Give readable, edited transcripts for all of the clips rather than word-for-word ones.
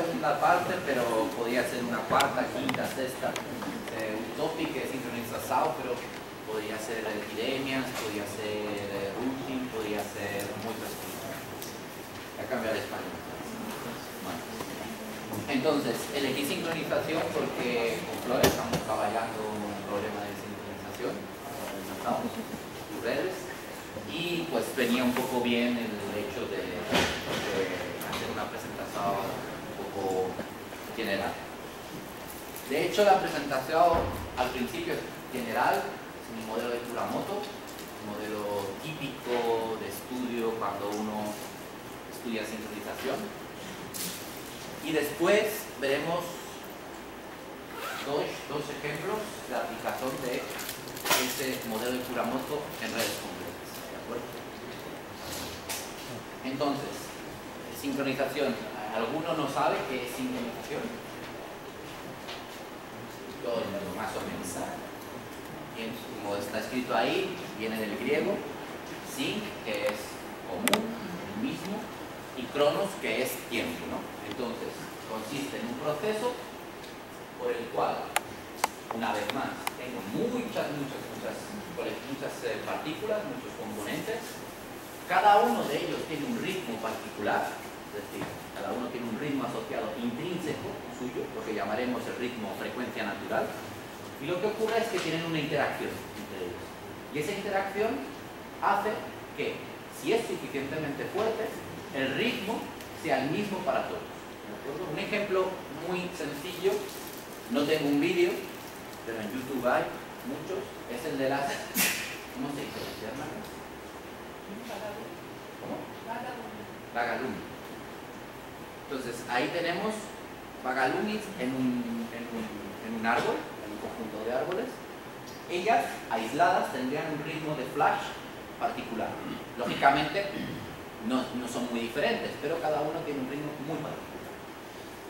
segunda parte, pero podría ser una cuarta, quinta, sexta. Un topic que sincroniza SAO, pero podría ser epidemias, podría ser routing, podría ser muchas cosas. Voy a cambiar el español. Bueno. Entonces, elegí sincronización porque con Flores estamos trabajando un problema de sincronización, tus redes, y pues venía un poco bien el hecho de hacer una presentación un poco general. De hecho, la presentación al principio es general, es un modelo de Kuramoto, un modelo típico de estudio cuando uno estudia sincronización. Y después veremos dos ejemplos de aplicación de ese modelo de Kuramoto en redes complejas. ¿De acuerdo? Entonces, sincronización. ¿Alguno no sabe qué es sincronización? Todo el mundo, más o menos. Bien, como está escrito ahí, viene del griego, sync, que es común, el mismo, y cronos, que es tiempo, ¿no? Entonces, consiste en un proceso por el cual, una vez más, tengo muchas partículas, muchos componentes. Cada uno de ellos tiene un ritmo particular, es decir, cada uno tiene un ritmo asociado intrínseco suyo, lo que llamaremos el ritmo frecuencia natural, y lo que ocurre es que tienen una interacción entre ellos. Y esa interacción hace que, si es suficientemente fuerte, el ritmo sea el mismo para todos. ¿De acuerdo? Un ejemplo muy sencillo, no tengo un vídeo, pero en YouTube hay muchos, es el de las... ¿Cómo se dice? ¿Cómo? Vagalumes. Entonces, ahí tenemos vagalumes en un árbol, en un conjunto de árboles. Ellas, aisladas, tendrían un ritmo de flash particular. Lógicamente, no son muy diferentes, pero cada uno tiene un ritmo muy particular.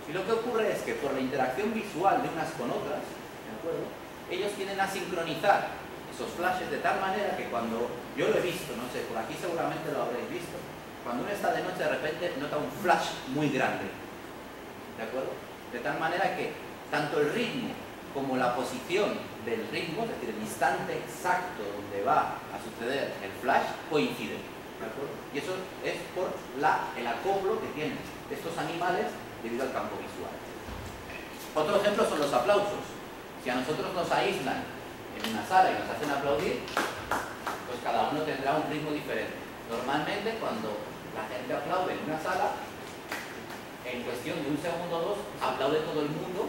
Y lo que ocurre es que por la interacción visual de unas con otras, ¿de acuerdo?, ellos tienden a sincronizar esos flashes de tal manera que cuando, yo lo he visto, no sé, por aquí seguramente lo habréis visto, cuando uno está de noche de repente nota un flash muy grande, ¿de acuerdo? De tal manera que tanto el ritmo como la posición del ritmo, es decir, el instante exacto donde va a suceder el flash, coinciden, ¿de acuerdo? Y eso es por el acoplo que tienen estos animales debido al campo visual. Otro ejemplo son los aplausos. Si a nosotros nos aíslan en una sala y nos hacen aplaudir, pues cada uno tendrá un ritmo diferente. Normalmente, cuando la gente aplaude en una sala, en cuestión de un segundo o dos, aplaude todo el mundo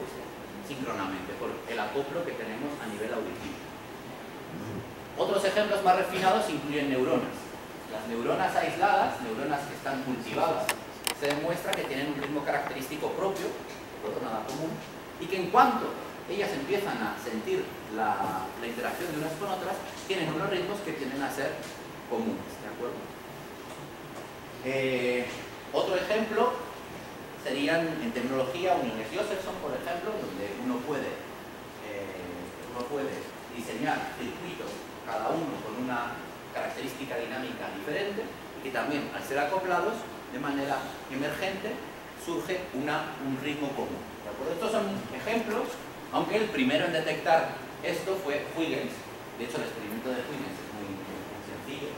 síncronamente, por el acoplo que tenemos a nivel auditivo. Otros ejemplos más refinados incluyen neuronas. Las neuronas aisladas, neuronas que están cultivadas, se demuestra que tienen un ritmo característico propio, por nada común, y que en cuanto ellas empiezan a sentir la interacción de unas con otras, tienen unos ritmos que tienden a ser comunes, ¿de acuerdo? Otro ejemplo serían en tecnología uniones Josephson, por ejemplo, donde uno puede diseñar circuitos, cada uno con una característica dinámica diferente, y que también, al ser acoplados de manera emergente, surge un ritmo común, ¿de acuerdo? Estos son ejemplos, aunque el primero en detectar esto fue Huygens. De hecho, el experimento de Huygens es muy sencillo.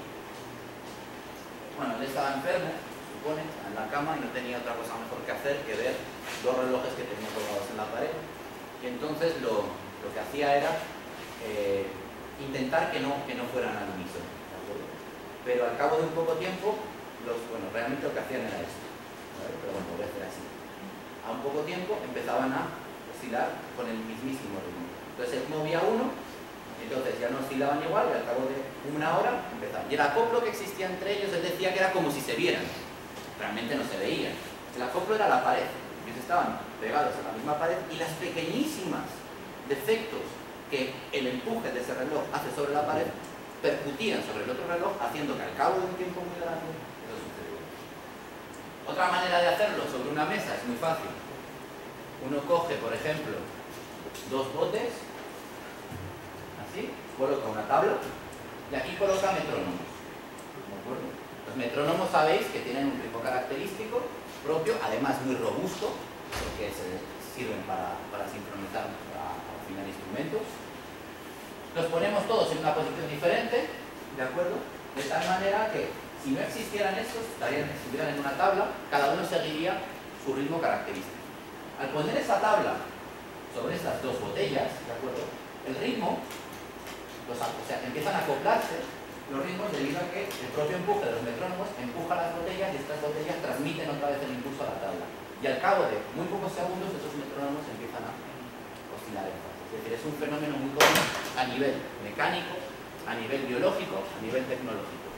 Bueno, él estaba enfermo, supone, en la cama, y no tenía otra cosa mejor que hacer que ver dos relojes que tenía colgados en la pared. Y entonces lo que hacía era intentar que no fueran al unísono, ¿de acuerdo? Pero al cabo de un poco tiempo, realmente lo que hacían era esto, ¿vale? Pero bueno, lo voy a hacer así. A un poco tiempo empezaban a oscilar con el mismísimo ritmo. Entonces él movía uno, entonces ya no oscilaban igual, y al cabo de una hora empezaban. Y el acoplo que existía entre ellos, él decía que era como si se vieran. Realmente no se veían. El acoplo era la pared. Ellos estaban pegados a la misma pared, y las pequeñísimas defectos que el empuje de ese reloj hace sobre la pared percutían sobre el otro reloj, haciendo que al cabo de un tiempo muy grande eso sucediera. Otra manera de hacerlo sobre una mesa es muy fácil. Uno coge, por ejemplo, dos botes, así, coloca una tabla, y aquí coloca metrónomos. ¿De acuerdo? Los metrónomos sabéis que tienen un ritmo característico propio, además muy robusto, que sirven para sincronizar, para afinar instrumentos. Los ponemos todos en una posición diferente, ¿de acuerdo? De tal manera que si no existieran estos, estuvieran en una tabla, cada uno seguiría su ritmo característico. Al poner esa tabla sobre estas dos botellas, ¿de acuerdo? El ritmo, empiezan a acoplarse los ritmos debido a que el propio empuje de los metrónomos empuja las botellas y estas botellas transmiten otra vez el impulso a la tabla. Y al cabo de muy pocos segundos, esos metrónomos empiezan a oscilar en fase. Es decir, es un fenómeno muy común a nivel mecánico, a nivel biológico, a nivel tecnológico.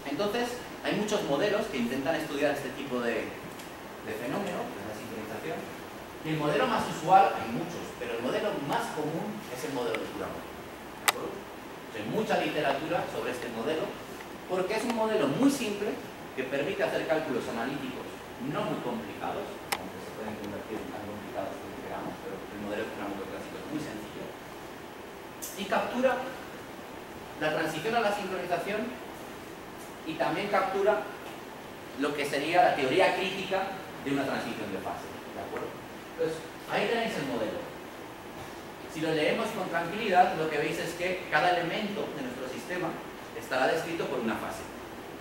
Entonces, hay muchos modelos que intentan estudiar este tipo de fenómeno, que es la sincronización. Y el modelo más usual, hay muchos, pero el modelo más común es el modelo de Coulomb. ¿De acuerdo? Hay mucha literatura sobre este modelo, porque es un modelo muy simple que permite hacer cálculos analíticos no muy complicados, aunque se pueden convertir en tan complicados como queramos, pero el modelo económico clásico es muy sencillo. Y captura la transición a la sincronización y también captura lo que sería la teoría crítica de una transición de fase. ¿De acuerdo? Entonces, ahí tenéis el modelo. Si lo leemos con tranquilidad, lo que veis es que cada elemento de nuestro sistema estará descrito por una fase.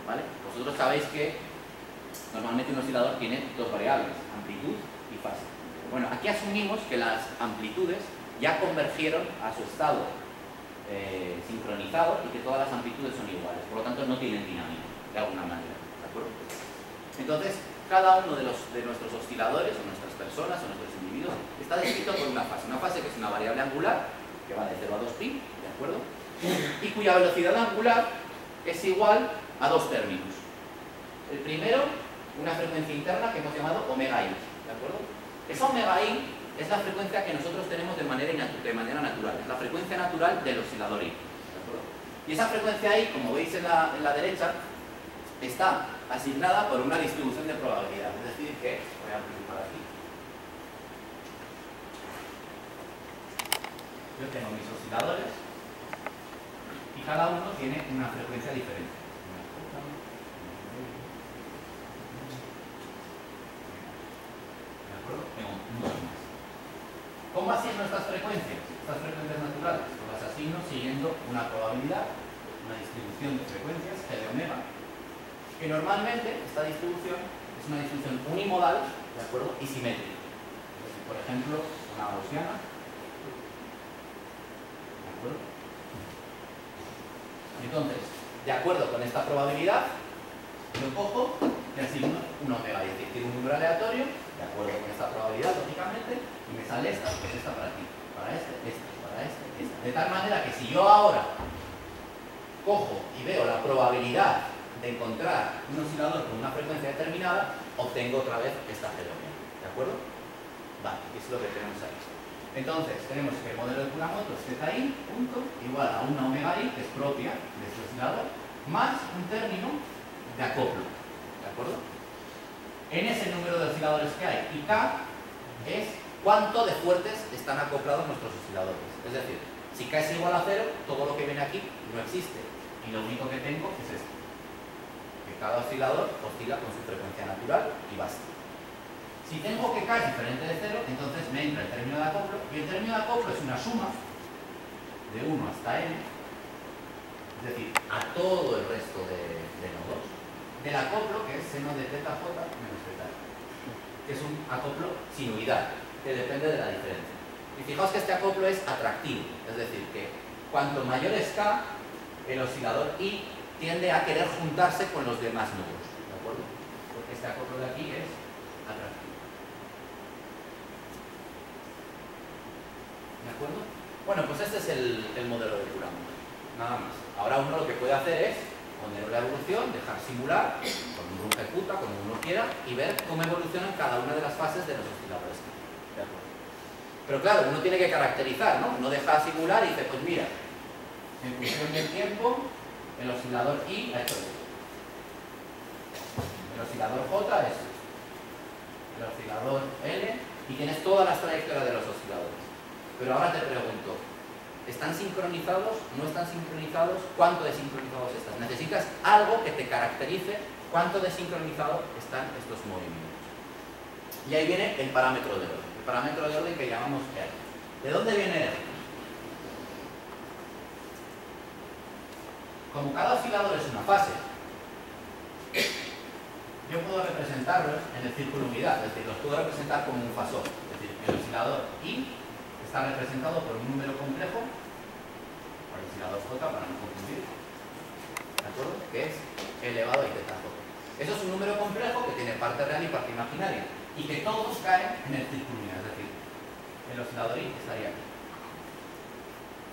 ¿Vale? Vosotros sabéis que normalmente un oscilador tiene dos variables, amplitud y fase. Bueno, aquí asumimos que las amplitudes ya convergieron a su estado sincronizado y que todas las amplitudes son iguales, por lo tanto no tienen dinámica, de alguna manera. ¿De acuerdo? Entonces, cada uno de nuestros osciladores, o nuestras personas, o nuestros individuos, está descrito por una fase que es una variable angular, que va de 0 a 2pi, ¿de acuerdo? Y cuya velocidad angular es igual a dos términos. El primero, una frecuencia interna que hemos llamado omega i, ¿de acuerdo? Esa omega i es la frecuencia que nosotros tenemos de manera natural, es la frecuencia natural del oscilador i, ¿de acuerdo? Y esa frecuencia i, como veis en la derecha, está asignada por una distribución de probabilidad, es decir, que, voy a amplificar aquí, yo tengo mis osciladores y cada uno tiene una frecuencia diferente. Tengo muchos más. ¿Cómo asigno estas frecuencias? Estas frecuencias naturales, pues las asigno siguiendo una probabilidad, una distribución de frecuencias, G de omega, que normalmente esta distribución es una distribución unimodal, ¿de acuerdo? Y simétrica. Es decir, por ejemplo, una gaussiana, ¿de acuerdo? Entonces, de acuerdo con esta probabilidad, yo cojo y asigno un omega, es decir, tengo un número aleatorio, de acuerdo con esta probabilidad, lógicamente, y me sale esta, pues esta para aquí, para este, para este, esta. De tal manera que si yo ahora cojo y veo la probabilidad de encontrar un oscilador con una frecuencia determinada, obtengo otra vez esta G de omega, ¿de acuerdo? Vale, eso es lo que tenemos ahí. Entonces, tenemos que el modelo de Coulomb es θi, punto, igual a una omega i, que es propia de este oscilador, más un término de acoplo, ¿de acuerdo? En ese número de osciladores que hay, y K es cuánto de fuertes están acoplados nuestros osciladores. Es decir, si K es igual a 0, todo lo que viene aquí no existe, y lo único que tengo es esto, que cada oscilador oscila con su frecuencia natural y basta. Si tengo que K es diferente de 0, entonces me entra el término de acoplo, y el término de acoplo es una suma de 1 hasta n, es decir, a todo el resto de nodos, del acoplo, que es seno de θj menos θ, que es un acoplo sin unidad, que depende de la diferencia. Y fijaos que este acoplo es atractivo, es decir, que cuanto mayor es K, el oscilador I tiende a querer juntarse con los demás nodos, ¿de acuerdo? Porque este acoplo de aquí es atractivo. ¿De acuerdo? Bueno, pues este es el modelo de Coulomb, nada más. Ahora uno lo que puede hacer es poner la evolución, dejar simular, como uno ejecuta, como uno quiera, y ver cómo evolucionan cada una de las fases de los osciladores. ¿De acuerdo? Pero claro, uno tiene que caracterizar, ¿no? Uno deja simular y dice, pues mira, en función del tiempo, el oscilador I ha hecho esto. El oscilador J es esto. El oscilador L, y tienes todas las trayectorias de los osciladores. Pero ahora te pregunto, ¿están sincronizados? ¿No están sincronizados? ¿Cuánto de sincronizados están? Necesitas algo que te caracterice cuánto de sincronizados están estos movimientos. Y ahí viene el parámetro de orden. El parámetro de orden que llamamos R. ¿De dónde viene R? Como cada oscilador es una fase, yo puedo representarlos en el círculo unidad, es decir, los puedo representar como un fasor. Es decir, el oscilador I está representado por un número complejo, por el oscilador J para no confundir, ¿de acuerdo? Que es elevado a J. Eso es un número complejo que tiene parte real y parte imaginaria, y que todos caen en el círculo unidad, es decir, el oscilador I estaría aquí.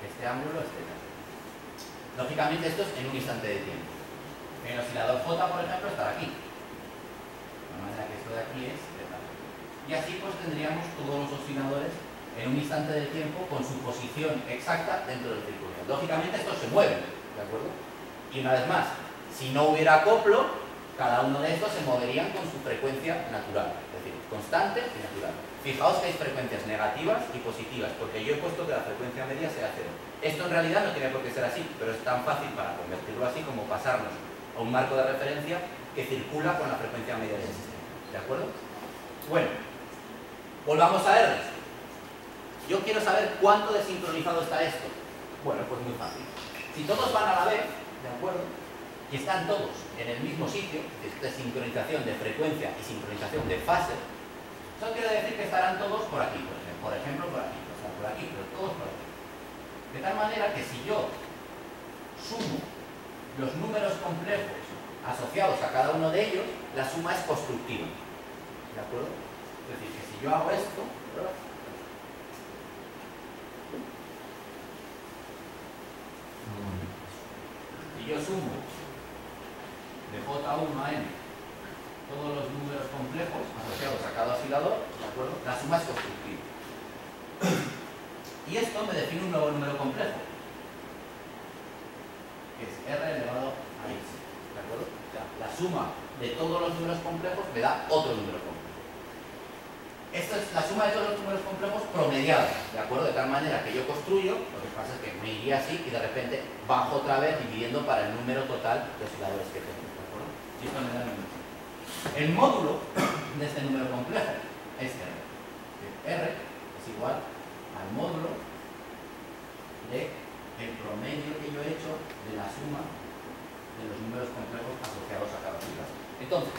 Este ángulo es θ. Lógicamente esto es en un instante de tiempo. El oscilador J, por ejemplo, estará aquí. De manera que esto de aquí es θ. Y así pues tendríamos todos los osciladores en un instante de tiempo con su posición exacta dentro del círculo. Lógicamente estos se mueven, ¿de acuerdo? Y una vez más, si no hubiera acoplo, cada uno de estos se moverían con su frecuencia natural, es decir, constante y natural. Fijaos que hay frecuencias negativas y positivas, porque yo he puesto que la frecuencia media sea 0. Esto en realidad no tiene por qué ser así, pero es tan fácil para convertirlo así como pasarnos a un marco de referencia que circula con la frecuencia media del sistema. ¿De acuerdo? Bueno, volvamos a R. Yo quiero saber cuánto desincronizado está esto. Bueno, pues muy fácil. Si todos van a la vez, ¿de acuerdo? Y están todos en el mismo sitio, de sincronización de frecuencia y sincronización de fase, eso quiere decir que estarán todos por aquí, por ejemplo por aquí, o sea, por aquí, pero todos por aquí. De tal manera que si yo sumo los números complejos asociados a cada uno de ellos, la suma es constructiva. ¿De acuerdo? Es decir, que si yo hago esto, y yo sumo de J1 a N todos los números complejos asociados a cada oscilador, ¿de acuerdo? La suma es constructiva. Y esto me define un nuevo número complejo, que es R elevado a X, ¿de acuerdo? O sea, la suma de todos los números complejos me da otro número complejo. Esta es la suma de todos los números complejos promediada, ¿de acuerdo? De tal manera que yo construyo, lo que pasa es que me iría así y de repente bajo otra vez dividiendo para el número total de osciladores que tengo, ¿de acuerdo? Y esto me da el número. El módulo de este número complejo es R. R es igual al módulo del promedio que yo he hecho de la suma de los números complejos asociados a cada oscilador. Entonces,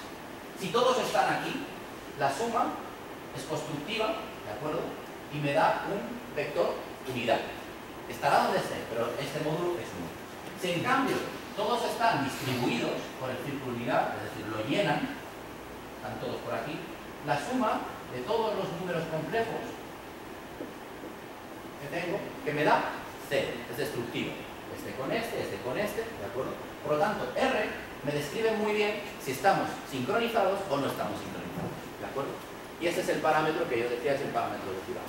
si todos están aquí, la suma es constructiva, ¿de acuerdo? Y me da un vector unidad. Estará donde esté, pero este módulo es 1. Si en cambio todos están distribuidos por el círculo unidad, es decir, lo llenan, están todos por aquí, la suma de todos los números complejos que tengo, que me da 0, es destructivo. Este con este, ¿de acuerdo? Por lo tanto, R me describe muy bien si estamos sincronizados o no estamos sincronizados, ¿de acuerdo? Y ese es el parámetro que yo decía, es el parámetro de Coulomb.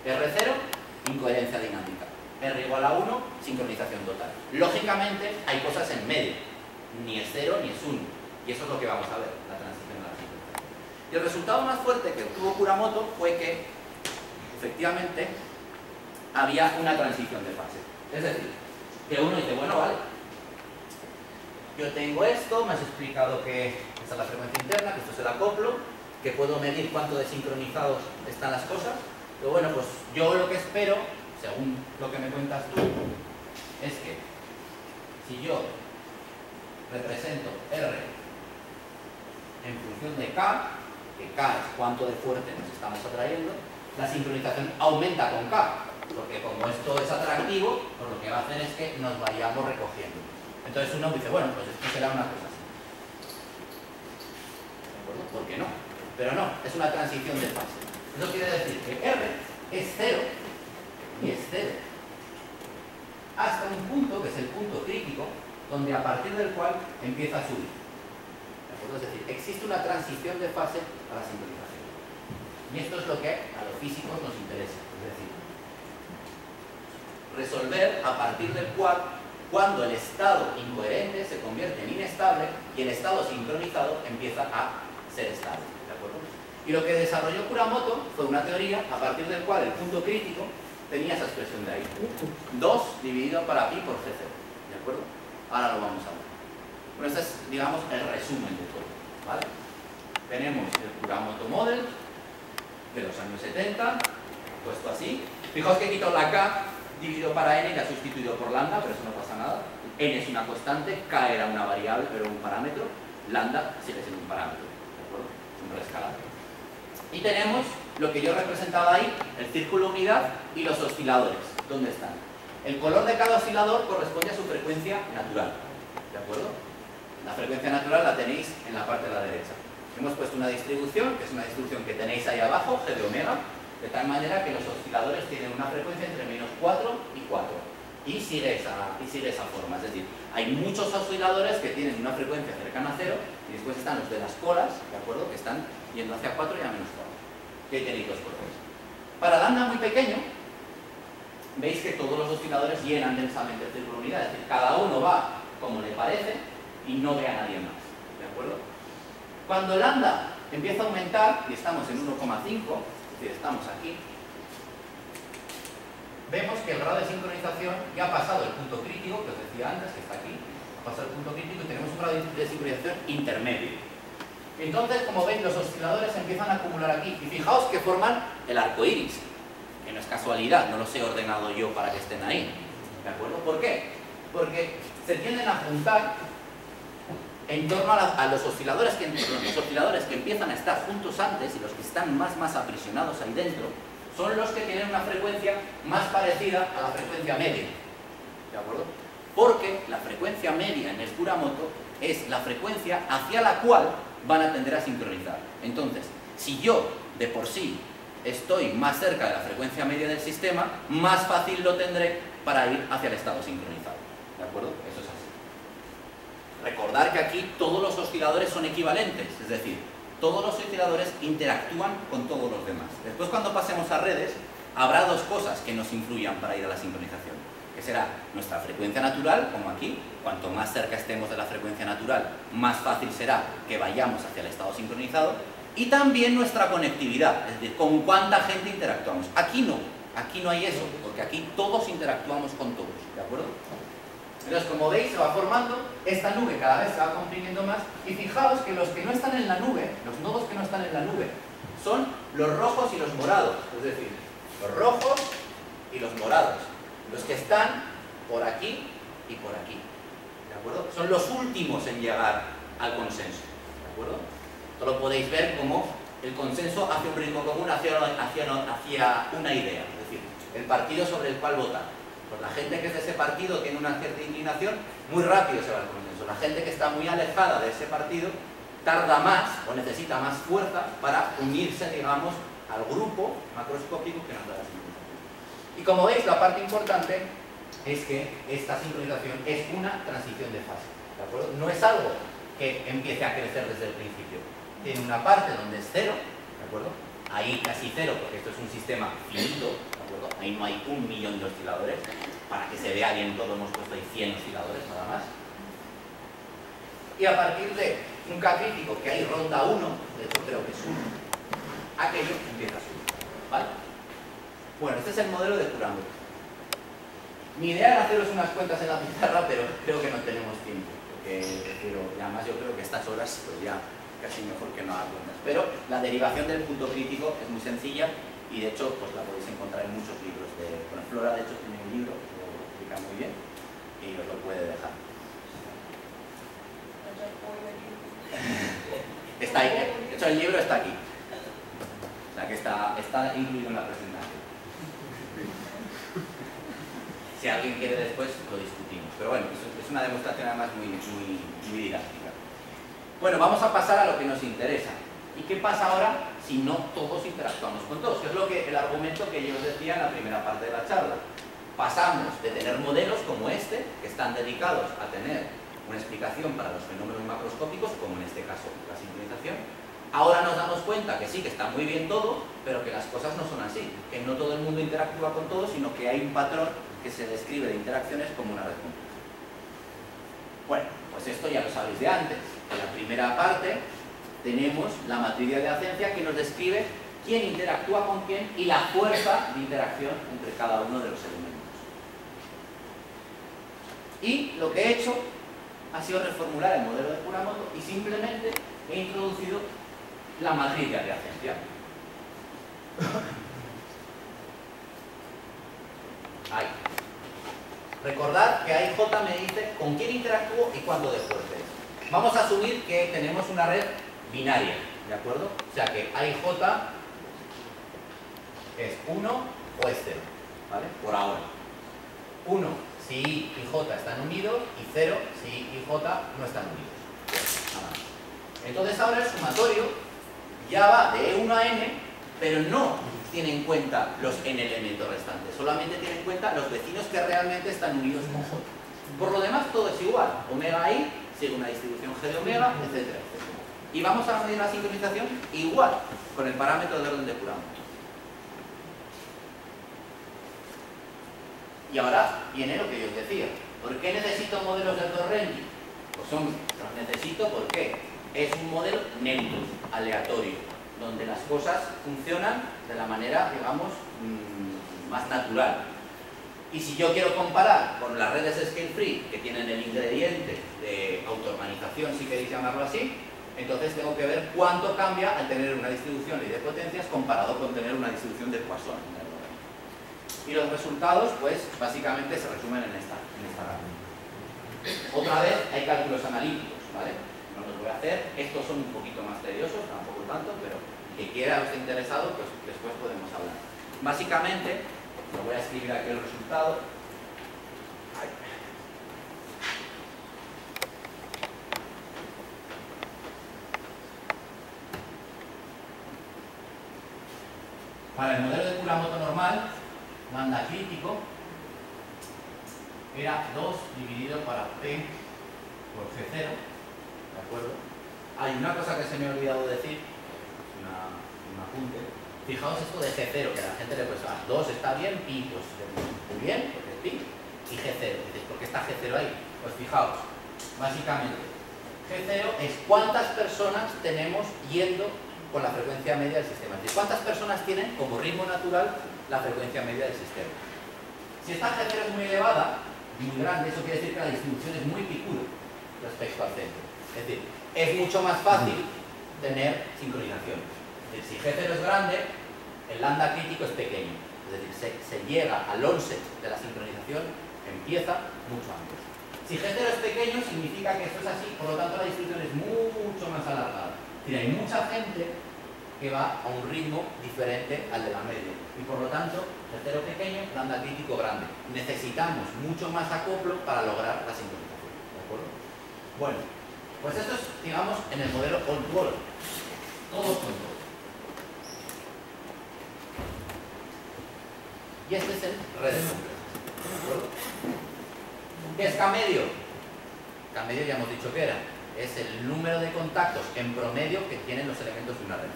R0, incoherencia dinámica. R igual a 1, sincronización total. Lógicamente, hay cosas en medio. Ni es 0 ni es 1. Y eso es lo que vamos a ver, la transición a la sincronización. Y el resultado más fuerte que obtuvo Kuramoto fue que, efectivamente, había una transición de fase. Es decir, que uno dice, bueno, vale, yo tengo esto, me has explicado que esta es la frecuencia interna, que esto es el acoplo, que puedo medir cuánto desincronizados están las cosas, pero bueno, pues yo lo que espero, según lo que me cuentas tú, es que si yo represento R en función de K, que K es cuánto de fuerte nos estamos atrayendo, la sincronización aumenta con K, porque como esto es atractivo, pues lo que va a hacer es que nos vayamos recogiendo. Entonces uno dice, bueno, pues esto será una cosa así. ¿De acuerdo? ¿Por qué no? Pero no, es una transición de fase. Eso quiere decir que R es 0 y es 0 hasta un punto, que es el punto crítico, donde a partir del cual empieza a subir. ¿De acuerdo? Es decir, existe una transición de fase a la sincronización. Y esto es lo que a los físicos nos interesa. Es decir, resolver a partir del cual, cuando el estado incoherente se convierte en inestable y el estado sincronizado empieza a ser estable. ¿De acuerdo? Y lo que desarrolló Kuramoto fue una teoría a partir del cual el punto crítico tenía esa expresión de ahí. 2 dividido para pi por C0. ¿De acuerdo? Ahora lo vamos a ver. Bueno, este es, digamos, el resumen de todo. ¿Vale? tenemos el Kuramoto Model de los años 70, puesto así. Fijaos que he quitado la K, dividido para n y la he sustituido por lambda, pero eso no pasa nada. N es una constante, K era una variable, pero un parámetro, lambda sigue siendo un parámetro, ¿de acuerdo? Es un escalar. Y tenemos lo que yo representaba ahí, el círculo unidad y los osciladores. ¿Dónde están? El color de cada oscilador corresponde a su frecuencia natural, ¿de acuerdo? La frecuencia natural la tenéis en la parte de la derecha. Hemos puesto una distribución, que es una distribución que tenéis ahí abajo, G de omega, de tal manera que los osciladores tienen una frecuencia entre -4 y 4. Y sigue esa forma, es decir, hay muchos osciladores que tienen una frecuencia cercana a 0 y después están los de las colas, ¿de acuerdo?, que están yendo hacia 4 y a -4. Que ahí tenéis dos colores. Para lambda muy pequeño, veis que todos los osciladores llenan densamente el círculo unidad, es decir, cada uno va como le parece y no ve a nadie más, ¿de acuerdo? Cuando lambda empieza a aumentar y estamos en 1,5, es decir, estamos aquí, vemos que el grado de sincronización ya ha pasado el punto crítico, que os decía antes, que está aquí, ha pasado el punto crítico y tenemos un grado de sincronización intermedio. Entonces, como veis, los osciladores empiezan a acumular aquí. Y fijaos que forman el arco iris, que no es casualidad, no los he ordenado yo para que estén ahí. ¿De acuerdo? ¿Por qué? Porque se tienden a juntar en torno a los osciladores que empiezan a estar juntos antes y los que están más aprisionados ahí dentro son los que tienen una frecuencia más parecida a la frecuencia media. ¿De acuerdo? Porque la frecuencia media en el Kuramoto es la frecuencia hacia la cual van a tender a sincronizar. Entonces, si yo de por sí estoy más cerca de la frecuencia media del sistema, más fácil lo tendré para ir hacia el estado sincronizado. ¿De acuerdo? Eso es así. Recordar que aquí todos los osciladores son equivalentes, es decir, todos los osciladores interactúan con todos los demás. Después, cuando pasemos a redes, habrá dos cosas que nos influyan para ir a la sincronización, que será nuestra frecuencia natural, como aquí. Cuanto más cerca estemos de la frecuencia natural, más fácil será que vayamos hacia el estado sincronizado, y también nuestra conectividad, es decir, con cuánta gente interactuamos. Aquí no hay eso, porque aquí todos interactuamos con todos, ¿de acuerdo? Entonces, como veis, se va formando, esta nube cada vez se va comprimiendo más, y fijaos que los que no están en la nube, los nodos que no están en la nube, son los rojos y los morados, es decir, los rojos y los morados, los que están por aquí y por aquí, ¿de acuerdo? Son los últimos en llegar al consenso, ¿de acuerdo? Esto lo podéis ver como el consenso hace un ritmo común hacia una idea, es decir, el partido sobre el cual votar. Pues la gente que es de ese partido tiene una cierta inclinación, muy rápido se va al consenso. La gente que está muy alejada de ese partido tarda más o necesita más fuerza para unirse, digamos, al grupo macroscópico que nos da la sincronización. Y como veis, la parte importante es que esta sincronización es una transición de fase, ¿de acuerdo? No es algo que empiece a crecer desde el principio. Tiene una parte donde es cero, ¿de acuerdo? Ahí casi cero, porque esto es un sistema finito, ¿de acuerdo? Ahí no hay 1 millón de osciladores. Para que se vea bien todo hemos puesto ahí 100 osciladores nada más. Y a partir de un K crítico que ahí ronda 1, de hecho creo que es 1, aquello empieza a subir, ¿vale? Bueno, este es el modelo de Kuramoto. Mi idea era haceros unas cuentas en la pizarra, pero creo que no tenemos tiempo, porque y además yo creo que estas horas pues ya casi mejor que no haga cuentas. Pero la derivación del punto crítico es muy sencilla y de hecho pues la podéis encontrar en muchos libros. Bueno, Flora de hecho tiene un libro que lo explica muy bien y os lo puede dejar. Está ahí, de hecho el libro está aquí. O sea que está incluido en la presentación. Si alguien quiere después lo discutimos. Pero bueno, es una demostración además muy didáctica. Bueno, vamos a pasar a lo que nos interesa. ¿Y qué pasa ahora si no todos interactuamos con todos? Que es el argumento que yo os decía en la primera parte de la charla. Pasamos de tener modelos como este, que están dedicados a tener una explicación para los fenómenos macroscópicos, como en este caso la sincronización. Ahora nos damos cuenta que sí, que está muy bien todo, pero que las cosas no son así, que no todo el mundo interactúa con todo, sino que hay un patrón que se describe de interacciones como una red compleja. Bueno, pues esto ya lo sabéis de antes. En la primera parte tenemos la matriz de adyaciencia que nos describe quién interactúa con quién y la fuerza de interacción entre cada uno de los elementos. Y lo que he hecho ha sido reformular el modelo de Kuramoto y simplemente he introducido la matriz de adyacencia. Ahí. Recordad que AIJ me dice con quién interactúo y cuánto de fuerte es. Vamos a asumir que tenemos una red binaria, ¿de acuerdo? O sea que AIJ es 1 o es 0, ¿vale? Por ahora. 1 si I y J están unidos y 0 si I y J no están unidos. Pues, nada más. Entonces ahora el sumatorio ya va de E1 a N, pero no tiene en cuenta los N elementos restantes, solamente tiene en cuenta los vecinos que realmente están unidos con J. Por lo demás todo es igual, omega I sigue una distribución G de omega, etcétera, etcétera. Y vamos a medir la sincronización igual, con el parámetro de orden de Coulomb. Y ahora viene lo que yo os decía. ¿Por qué necesito modelos de Torrenti? Pues los necesito porque es un modelo neutro, aleatorio, donde las cosas funcionan de la manera, digamos, más natural. Y si yo quiero comparar con las redes scale-free, que tienen el ingrediente de autoorganización, si queréis llamarlo así, entonces tengo que ver cuánto cambia al tener una distribución de potencias comparado con tener una distribución de Poisson. Y los resultados, pues, básicamente se resumen en esta gráfica. Otra vez hay cálculos analíticos, ¿vale? No los voy a hacer. Estos son un poquito más tediosos, tampoco tanto, pero el que quiera o esté interesado, pues después podemos hablar. Básicamente, lo voy a escribir aquí el resultado. Para el modelo de Kuramoto normal, lambda crítico era 2 dividido para P por G0, ¿de acuerdo? Hay una cosa que se me ha olvidado decir, un apunte. Fijaos esto de G0, que a la gente le puede 2 está bien, pi, pues muy bien, porque es pi, y G0. Dices, ¿por qué está G0 ahí? Pues fijaos, básicamente, G0 es cuántas personas tenemos yendo con la frecuencia media del sistema. Es decir, cuántas personas tienen como ritmo natural la frecuencia media del sistema. Si esta G0 es muy elevada, muy grande, eso quiere decir que la distribución es muy picuda respecto al centro. Es decir, es mucho más fácil tener sincronización. Es decir, si G0 es grande, el lambda crítico es pequeño. Es decir, se llega al 11 de la sincronización, empieza mucho antes. Si G0 es pequeño, significa que esto es así, por lo tanto la distribución es mucho más alargada. Es decir, hay mucha gente que va a un ritmo diferente al de la media. Y por lo tanto, G0 pequeño, lambda crítico grande. Necesitamos mucho más acoplo para lograr la sincronización. ¿De acuerdo? Bueno, pues esto es, digamos, en el modelo all-to-all. Todos con todos. Y este es el redes complejas. ¿De acuerdo? ¿Qué es K-medio? K-medio ya hemos dicho que era. Es el número de contactos en promedio que tienen los elementos de una red.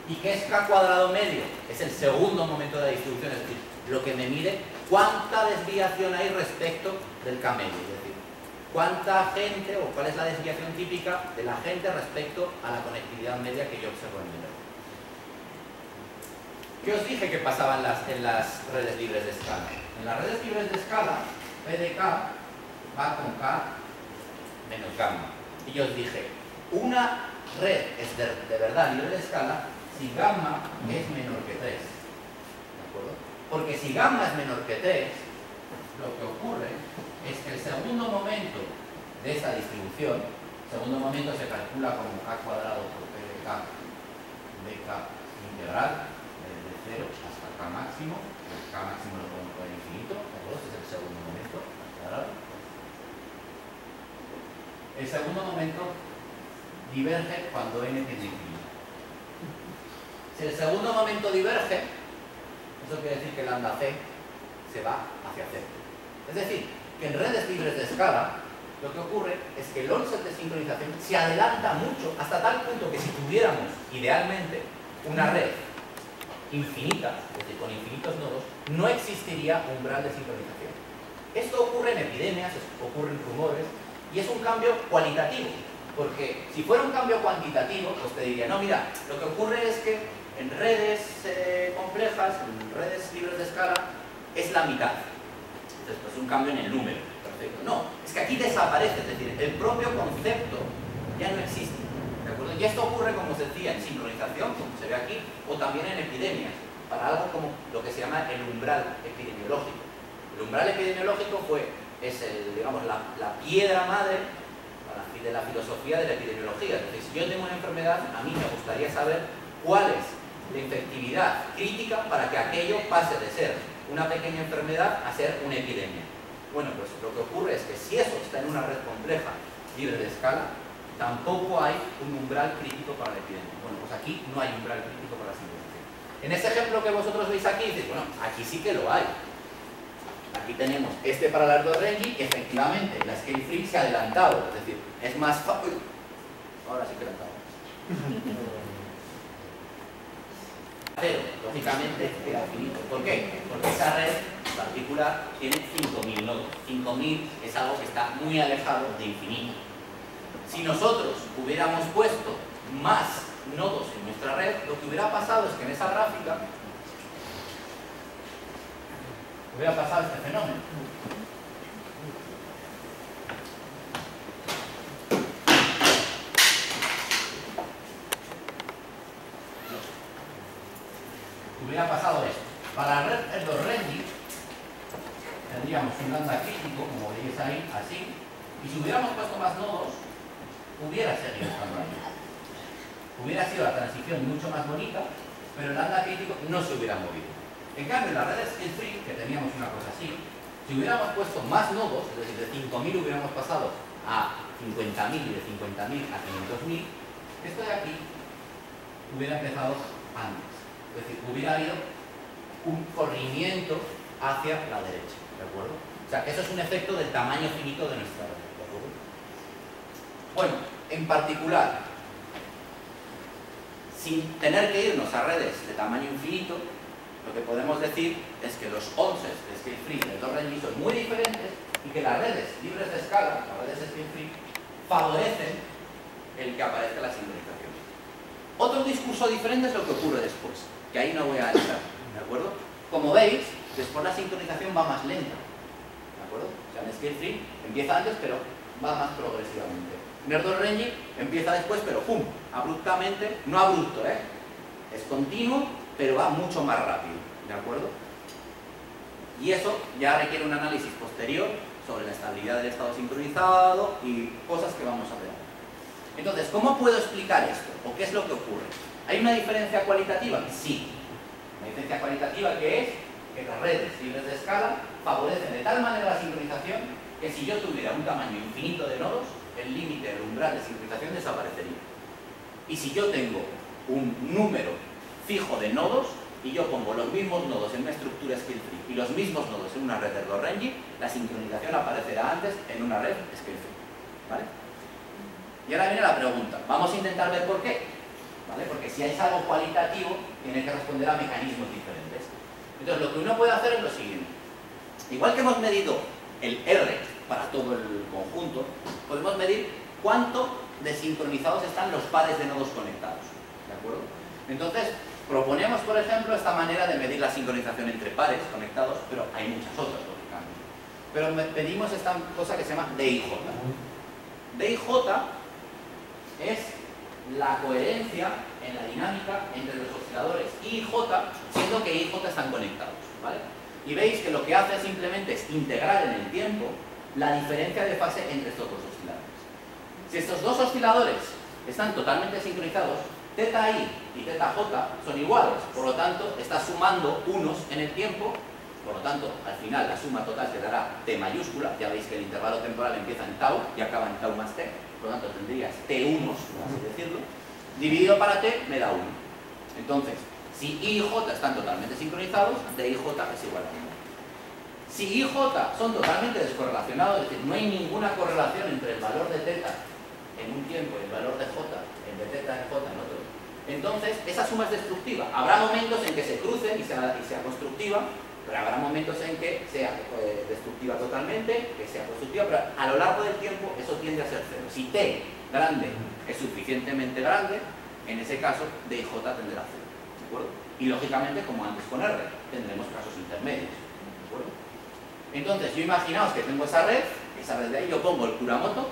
¿Y qué es K cuadrado medio? Es el segundo momento de la distribución, es decir, lo que me mide cuánta desviación hay respecto del K medio. Es decir, cuánta gente o cuál es la desviación típica de la gente respecto a la conectividad media que yo observo en mi red. ¿Qué os dije que pasaba en las redes libres de escala? En las redes libres de escala, P de K va con K menos gamma. Y yo os dije, una red es de verdad libre de escala si gamma es menor que 3. ¿De acuerdo? Porque si gamma es menor que 3, lo que ocurre es que el segundo momento de esta distribución, el segundo momento se calcula como K cuadrado por P de K integral, desde 0 hasta K máximo. El K máximo lo podemos poner infinito, ¿de acuerdo? Este es el segundo momento, cuadrado. El segundo momento diverge cuando n tiende a infinito. Si el segundo momento diverge, eso quiere decir que lambda c se va hacia 0. Es decir, que en redes libres de escala, lo que ocurre es que el onset de sincronización se adelanta mucho, hasta tal punto que si tuviéramos, idealmente, una red infinita, es decir, con infinitos nodos, no existiría umbral de sincronización. Esto ocurre en epidemias, ocurre en rumores, y es un cambio cualitativo, porque si fuera un cambio cuantitativo, pues te diría, no, mira, lo que ocurre es que en redes complejas, en redes libres de escala, es la mitad. Entonces, pues un cambio en el número. Perfecto. No, es que aquí desaparece, es decir, el propio concepto ya no existe. ¿De acuerdo? Y esto ocurre, como os decía, en sincronización, como se ve aquí, o también en epidemias, para algo como lo que se llama el umbral epidemiológico. El umbral epidemiológico es digamos, la piedra madre de la filosofía de la epidemiología. Es decir, si yo tengo una enfermedad, a mí me gustaría saber cuál es la efectividad crítica para que aquello pase de ser una pequeña enfermedad a ser una epidemia. Bueno, pues lo que ocurre es que si eso está en una red compleja, libre de escala, tampoco hay un umbral crítico para la epidemia. Bueno, pues aquí no hay umbral crítico para la sincronización. En ese ejemplo que vosotros veis aquí, dices, bueno, aquí sí que lo hay. Aquí tenemos este para el Erdőr-Rengyi y efectivamente la scale free se ha adelantado, es decir, es más fácil. Ahora sí que lo acabo. Cero, lógicamente, queda finito. ¿Por qué? Porque esa red particular tiene 5.000 nodos. 5.000 es algo que está muy alejado de infinito. Si nosotros hubiéramos puesto más nodos en nuestra red, lo que hubiera pasado es que en esa gráfica hubiera pasado este fenómeno. Hubiera pasado esto. Para la red Erdőr-Rengyi tendríamos un lambda crítico, como veis ahí, así, y si hubiéramos puesto más nodos, hubiera seguido estando ahí. Hubiera sido la transición mucho más bonita, pero el lambda crítico no se hubiera movido. En cambio, en la red scale free, que teníamos una cosa así, si hubiéramos puesto más nodos, es decir, de 5.000 hubiéramos pasado a 50.000 y de 50.000 a 500.000, esto de aquí hubiera empezado antes. Es decir, hubiera habido un corrimiento hacia la derecha, ¿de acuerdo? O sea, que eso es un efecto del tamaño finito de nuestra red, ¿de acuerdo? Bueno, en particular, sin tener que irnos a redes de tamaño infinito, lo que podemos decir es que los 11 de scale free de Erdőr-Rengyi son muy diferentes y que las redes libres de escala, las redes de scale free, favorecen el que aparezca la sincronización. Otro discurso diferente es lo que ocurre después, que ahí no voy a entrar, ¿de acuerdo? Como veis, después la sincronización va más lenta, ¿de acuerdo? O sea, en scale free empieza antes, pero va más progresivamente. En Erdőr-Rengyi empieza después, pero ¡pum!, abruptamente, no abrupto, es continuo, pero va mucho más rápido, ¿de acuerdo? Y eso ya requiere un análisis posterior sobre la estabilidad del estado sincronizado y cosas que vamos a ver. Entonces, ¿cómo puedo explicar esto? ¿O qué es lo que ocurre? ¿Hay una diferencia cualitativa? Sí. Una diferencia cualitativa que es que las redes libres de escala favorecen de tal manera la sincronización que si yo tuviera un tamaño infinito de nodos, el límite, el umbral de sincronización desaparecería. Y si yo tengo un número fijo de nodos y yo pongo los mismos nodos en una estructura scale free y los mismos nodos en una red de Erdőr-Rengyi, la sincronización aparecerá antes en una red scale free, ¿vale? Y ahora viene la pregunta, vamos a intentar ver por qué, ¿vale? Porque si es algo cualitativo, tiene que responder a mecanismos diferentes. Entonces lo que uno puede hacer es lo siguiente, igual que hemos medido el R para todo el conjunto, podemos medir cuánto desincronizados están los pares de nodos conectados, ¿de acuerdo? Entonces, proponemos, por ejemplo, esta manera de medir la sincronización entre pares conectados, pero hay muchas otras, lógicamente. Pero pedimos esta cosa que se llama DIJ. DIJ es la coherencia en la dinámica entre los osciladores I y J, siendo que I y J están conectados, ¿vale? Y veis que lo que hace simplemente es integrar en el tiempo la diferencia de fase entre estos dos osciladores. Si estos dos osciladores están totalmente sincronizados, θ I y θ J son iguales, por lo tanto está sumando unos en el tiempo, por lo tanto al final la suma total te dará T mayúscula, ya veis que el intervalo temporal empieza en tau y acaba en tau más T, por lo tanto tendrías T1, por así decirlo, dividido para T me da 1. Entonces, si I y J están totalmente sincronizados, DIJ es igual a 1. Si I y J son totalmente descorrelacionados, es decir, no hay ninguna correlación entre el valor de θ en un tiempo y el valor de J, el de θ en J en otro, entonces esa suma es destructiva. Habrá momentos en que se crucen y sea constructiva, pero habrá momentos en que sea destructiva totalmente, que sea constructiva, pero a lo largo del tiempo eso tiende a ser cero. Si T grande es suficientemente grande, en ese caso DIJ tendrá cero, ¿de acuerdo? Y lógicamente, como antes con R, tendremos casos intermedios, ¿de acuerdo? Entonces, yo imaginaos que tengo esa red de ahí, yo pongo el Kuramoto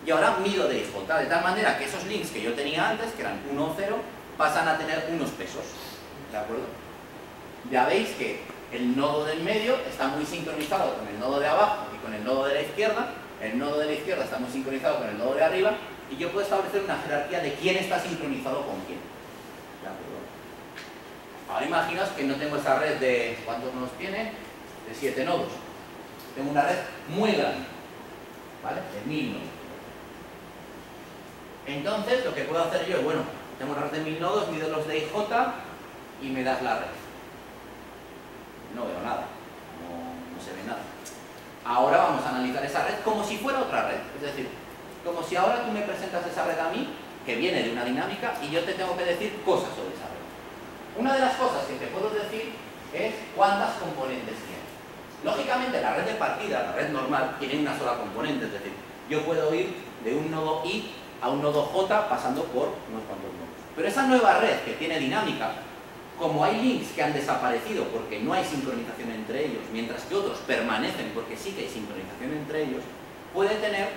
y ahora mido de IJ, de tal manera que esos links que yo tenía antes, que eran 1 o 0, pasan a tener unos pesos, ¿de acuerdo? Ya veis que el nodo del medio está muy sincronizado con el nodo de abajo y con el nodo de la izquierda, el nodo de la izquierda está muy sincronizado con el nodo de arriba, y yo puedo establecer una jerarquía de quién está sincronizado con quién, ¿de acuerdo? Ahora imaginaos que no tengo esa red de, ¿cuántos nodos tiene? De 7 nodos. Tengo una red muy grande, ¿vale? De 1000 nodos. Entonces, lo que puedo hacer yo, bueno, tengo una red de 1000 nodos, mido los de IJ y me das la red. No veo nada, no se ve nada. Ahora vamos a analizar esa red como si fuera otra red. Es decir, como si ahora tú me presentas esa red a mí, que viene de una dinámica, y yo te tengo que decir cosas sobre esa red. Una de las cosas que te puedo decir es cuántas componentes tiene. Lógicamente, la red de partida, la red normal, tiene una sola componente. Es decir, yo puedo ir de un nodo I a un nodo J pasando por unos cuantos nodos. Pero esa nueva red que tiene dinámica, como hay links que han desaparecido porque no hay sincronización entre ellos, mientras que otros permanecen porque sí que hay sincronización entre ellos, puede tener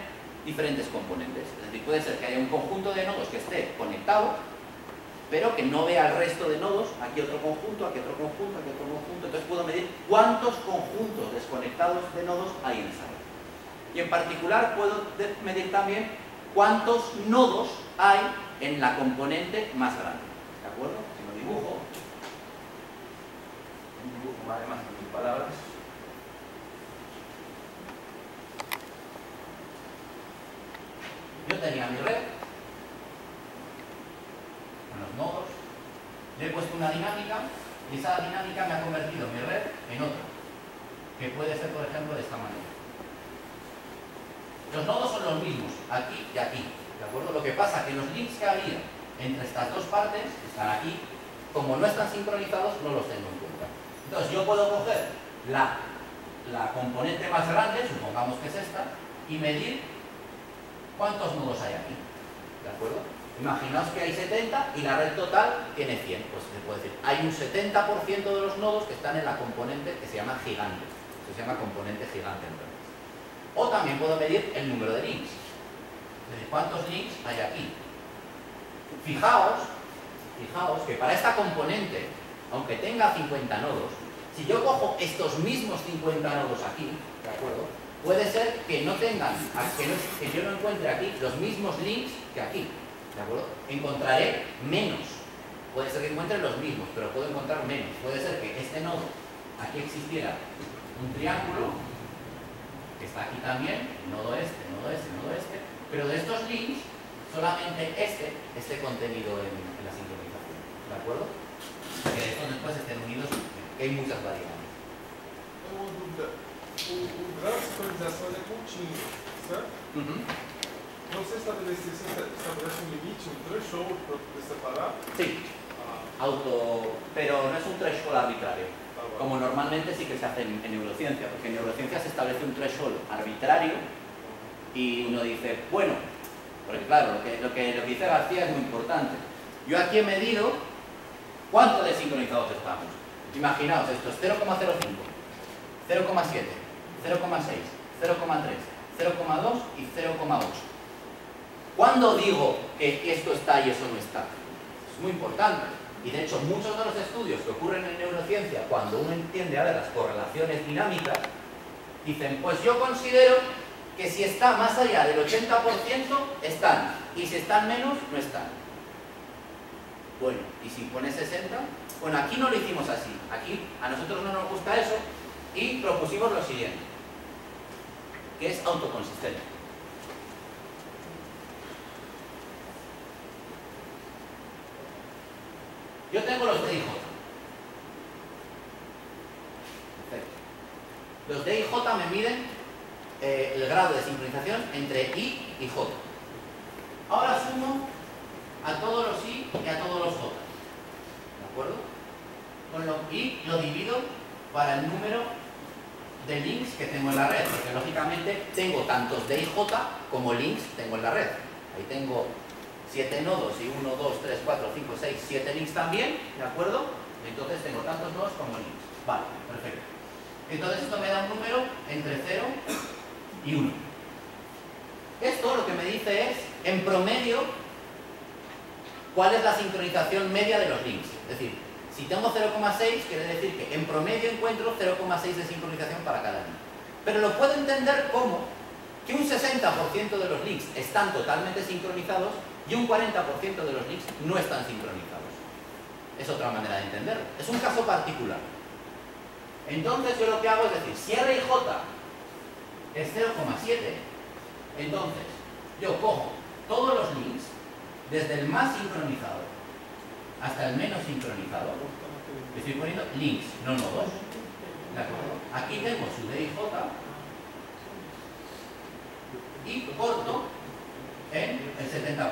diferentes componentes. Es decir, puede ser que haya un conjunto de nodos que esté conectado, pero que no vea el resto de nodos, aquí otro conjunto, aquí otro conjunto, aquí otro conjunto. Entonces puedo medir cuántos conjuntos desconectados de nodos hay en esa red. Y en particular puedo medir también cuántos nodos hay en la componente más grande. ¿De acuerdo? Si lo dibujo, un dibujo vale más que 1000 palabras. Yo tenía mi red con los nodos, le he puesto una dinámica y esa dinámica me ha convertido mi red en otra, que puede ser, por ejemplo, de esta manera. Los nodos son los mismos, aquí y aquí, ¿de acuerdo? Lo que pasa es que los links que había entre estas dos partes, que están aquí, como no están sincronizados, no los tengo en cuenta. Entonces yo puedo coger la componente más grande, supongamos que es esta, y medir cuántos nodos hay aquí, ¿de acuerdo? Imaginaos que hay 70 y la red total tiene 100, pues se puede decir, hay un 70% de los nodos que están en la componente que se llama gigante, se llama componente gigante entonces. O también puedo medir el número de links, es decir, cuántos links hay aquí. Fijaos que para esta componente, aunque tenga 50 nodos, si yo cojo estos mismos 50 nodos aquí, ¿de acuerdo? Puede ser que no tengan, que yo no encuentre aquí los mismos links que aquí, ¿de acuerdo? Encontraré menos. Puede ser que encuentre los mismos, pero puedo encontrar menos. Puede ser que este nodo, aquí existiera un triángulo, que está aquí también, nodo este, pero de estos links, solamente este esté contenido en la sincronización, ¿de acuerdo? Que estos después estén unidos, que hay muchas variables. O grau de sincronização é contínuo, certo? Então você estabelece um limite, um threshold para poder separar? Sí, pero no es un threshold arbitrario, como normalmente sí que se hace en neurociencia, porque en neurociencia se establece un threshold arbitrario y uno dice, bueno, porque claro, lo que dice García es muy importante. Yo aquí he medido cuánto de sincronizados estamos. Imaginaos, esto es 0,05, 0,7, 0,6, 0,3, 0,2 y 0,8. ¿Cuándo digo que esto está y eso no está? Es muy importante. Y de hecho, muchos de los estudios que ocurren en neurociencia, cuando uno entiende ahora las correlaciones dinámicas, dicen, pues yo considero que si está más allá del 80% están, y si están menos, no están. Bueno, y si pone 60, bueno, aquí no lo hicimos así. Aquí a nosotros no nos gusta eso y propusimos lo siguiente, que es autoconsistente. Yo tengo los DIJ. Perfecto. Los DIJ me miden el grado de sincronización entre I y J. Ahora sumo a todos los I y a todos los J. ¿De acuerdo? Y lo divido para el número de links que tengo en la red, porque lógicamente tengo tantos DIJ como links tengo en la red. Ahí tengo 7 nodos y 1, 2, 3, 4, 5, 6, 7 links también, ¿de acuerdo? Entonces tengo tantos nodos como links. Vale, perfecto. Entonces esto me da un número entre 0 y 1. Esto lo que me dice es, en promedio, cuál es la sincronización media de los links. Es decir, si tengo 0,6, quiere decir que en promedio encuentro 0,6 de sincronización para cada link. Pero lo puedo entender como que un 60% de los links están totalmente sincronizados y un 40% de los links no están sincronizados. Es otra manera de entenderlo. Es un caso particular. Entonces yo lo que hago es decir, si R y J es 0,7, entonces yo cojo todos los links, desde el más sincronizado hasta el menos sincronizado. Estoy poniendo links, no nodos. ¿De acuerdo? Aquí tengo su D y J y corto en el 70%.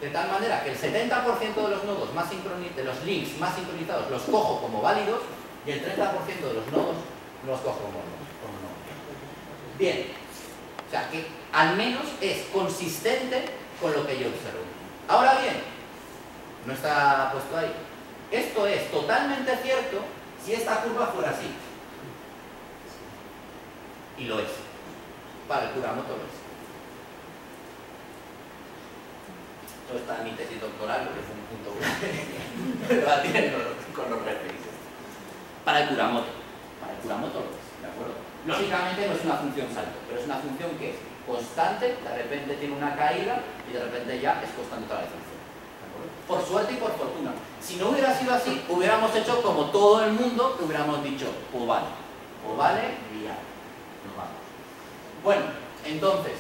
De tal manera que el 70% de los nodos más de los links más sincronizados los cojo como válidos y el 30% de los nodos los cojo como no. Bien, o sea que al menos es consistente con lo que yo observo. Ahora bien, no está puesto ahí. Esto es totalmente cierto si esta curva fuera así. Y lo es. Para el Kuramoto lo es. Esto está en mi tesis doctoral, porque fue un punto debatiendo con los referencias. Para el Kuramoto. Para el Kuramoto lo es, ¿de acuerdo? Lógicamente no es una función salto, pero es una función que es constante, de repente tiene una caída y de repente ya es constante otra vez. Por suerte y por fortuna. Si no hubiera sido así, hubiéramos hecho como todo el mundo, que hubiéramos dicho, o vale, y ya, nos vamos. Bueno, entonces,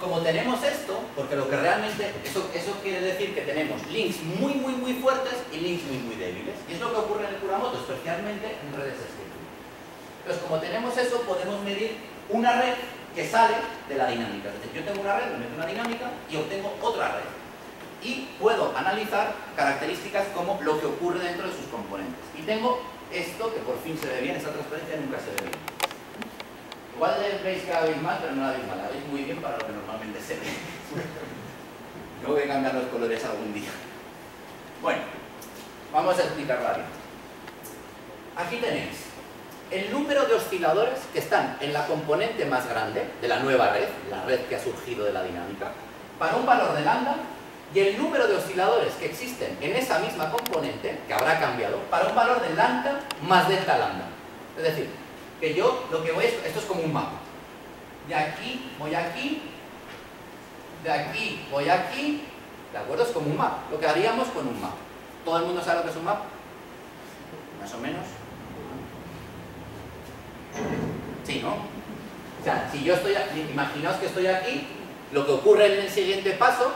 como tenemos esto, porque lo que realmente, eso quiere decir que tenemos links muy fuertes y links muy débiles. Y es lo que ocurre en el Kuramoto, especialmente en redes escritas. Entonces, como tenemos eso, podemos medir una red que sale de la dinámica. Es decir, yo tengo una red, le meto una dinámica y obtengo otra red. Y puedo analizar características como lo que ocurre dentro de sus componentes. Y tengo esto, que por fin se ve bien, esta transparencia nunca se ve bien. Igual veis que la veis mal, pero no la veis mal, la veis muy bien para lo que normalmente se ve. Tengo que cambiar los colores algún día. Bueno, vamos a explicarla bien. Aquí tenéis el número de osciladores que están en la componente más grande de la nueva red, la red que ha surgido de la dinámica, para un valor de lambda, y el número de osciladores que existen en esa misma componente, que habrá cambiado, para un valor de lambda más delta lambda. Es decir, que yo lo que voy es, esto es como un mapa. De aquí voy aquí, de aquí voy aquí, ¿de acuerdo? Es como un mapa, lo que haríamos con un mapa. ¿Todo el mundo sabe lo que es un mapa? Más o menos. Sí, ¿no? O sea, si yo estoy aquí, imaginaos que estoy aquí, lo que ocurre en el siguiente paso,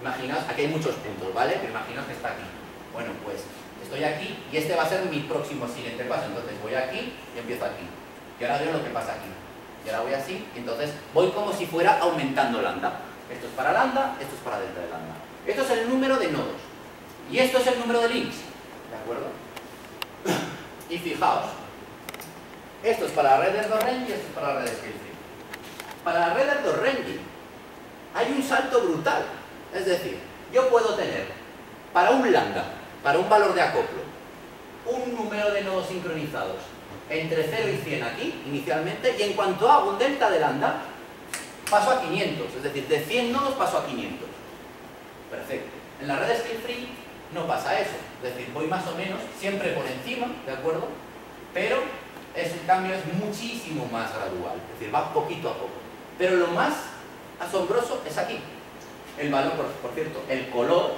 imaginaos, aquí hay muchos puntos, ¿vale? Pero imaginaos que está aquí. Bueno, pues estoy aquí y este va a ser mi próximo siguiente paso. Entonces voy aquí y empiezo aquí. Y ahora veo lo que pasa aquí. Y ahora voy así, y entonces voy como si fuera aumentando lambda. Esto es para lambda, esto es para delta de lambda. Esto es el número de nodos. Y esto es el número de links. ¿De acuerdo? Y fijaos, esto es para la red de Erdo-Renyi y esto es para la red de Scale-Free. Para la red de Erdo-Renyi hay un salto brutal. Es decir, yo puedo tener para un lambda, para un valor de acoplo, un número de nodos sincronizados entre 0 y 100 aquí, inicialmente, y en cuanto hago un delta de lambda, paso a 500. Es decir, de 100 nodos paso a 500. Perfecto. En la red Scale-Free no pasa eso. Es decir, voy más o menos siempre por encima, ¿de acuerdo? Pero el cambio es muchísimo más gradual. Es decir, va poquito a poco. Pero lo más asombroso es aquí. El valor, por cierto, el color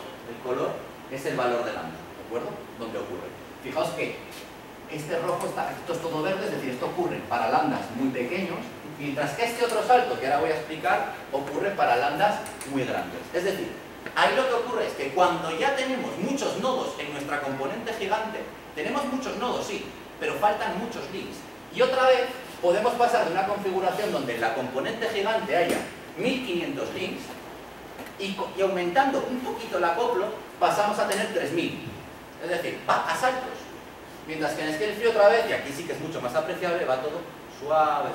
es el valor de lambda, ¿de acuerdo? Donde ocurre. Fijaos que este rojo esto es todo verde, es decir, esto ocurre para lambdas muy pequeños, mientras que este otro salto que ahora voy a explicar ocurre para lambdas muy grandes. Es decir, ahí lo que ocurre es que cuando ya tenemos muchos nodos en nuestra componente gigante, tenemos muchos nodos, sí, pero faltan muchos links. Y otra vez podemos pasar de una configuración donde en la componente gigante haya 1500 links, y aumentando un poquito el acoplo, pasamos a tener 3000. Es decir, va a saltos. Mientras que en Scale-Free otra vez, y aquí sí que es mucho más apreciable, va todo suave.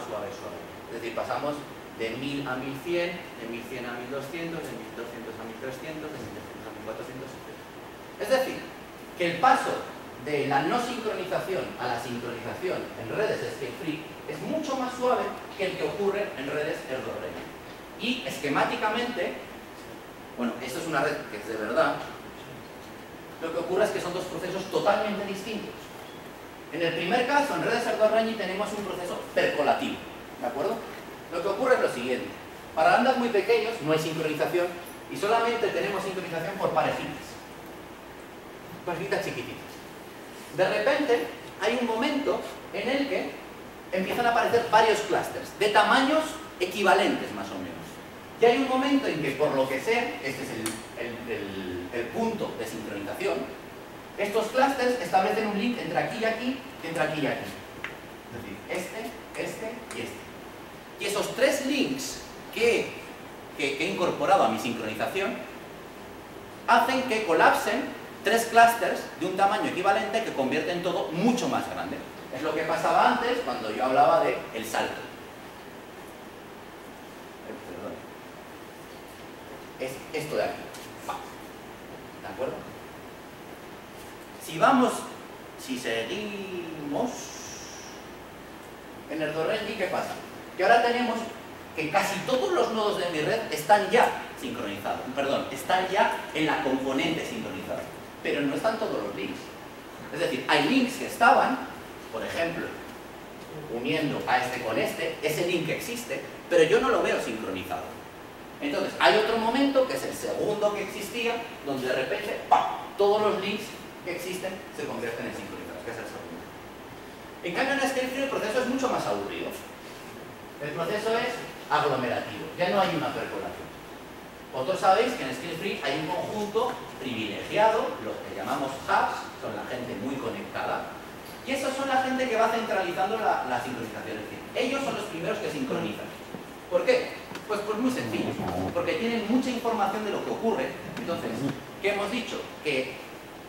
Es decir, pasamos de 1000 a 1100, de 1100 a 1200, de 1200 a 1300, de 1300 a 1400, etc. Es decir, que el paso de la no sincronización a la sincronización en redes scale-free es mucho más suave que el que ocurre en redes error-ready. Y esquemáticamente, bueno, esto es una red que es de verdad, lo que ocurre es que son dos procesos totalmente distintos. En el primer caso, en redes error-ready, tenemos un proceso percolativo, ¿de acuerdo? Lo que ocurre es lo siguiente. Para lambdas muy pequeños no hay sincronización y solamente tenemos sincronización por parejitas. Parejitas chiquititas. De repente, hay un momento en el que empiezan a aparecer varios clústeres de tamaños equivalentes, más o menos. Y hay un momento en que, por lo que sea, este es el punto de sincronización, estos clústeres establecen un link entre aquí y aquí, entre aquí y aquí. Es decir, este y este. Y esos tres links que he incorporado a mi sincronización hacen que colapsen tres clústeres de un tamaño equivalente que convierten todo mucho más grande. Es lo que pasaba antes cuando yo hablaba de el salto. Perdón. Es esto de aquí. ¿De acuerdo? Si seguimos en el error-ready, ¿qué pasa? Que ahora tenemos que casi todos los nodos de mi red están ya sincronizados, perdón, están ya en la componente sincronizada, pero no están todos los links. Es decir, hay links que estaban, por ejemplo, uniendo a este con este, ese link existe, pero yo no lo veo sincronizado. Entonces, hay otro momento, que es el segundo que existía, donde de repente, ¡pam!, todos los links que existen se convierten en sincronizados, que es el segundo. En cambio, en scale-free el proceso es mucho más aburrido. El proceso es aglomerativo, ya no hay una percolación. Vosotros sabéis que en scale-free hay un conjunto privilegiado, los que llamamos hubs, son la gente muy conectada, y esos son la gente que va centralizando la sincronización. Es decir, ellos son los primeros que sincronizan. ¿Por qué? Pues muy sencillo, porque tienen mucha información de lo que ocurre. Entonces, ¿qué hemos dicho? Que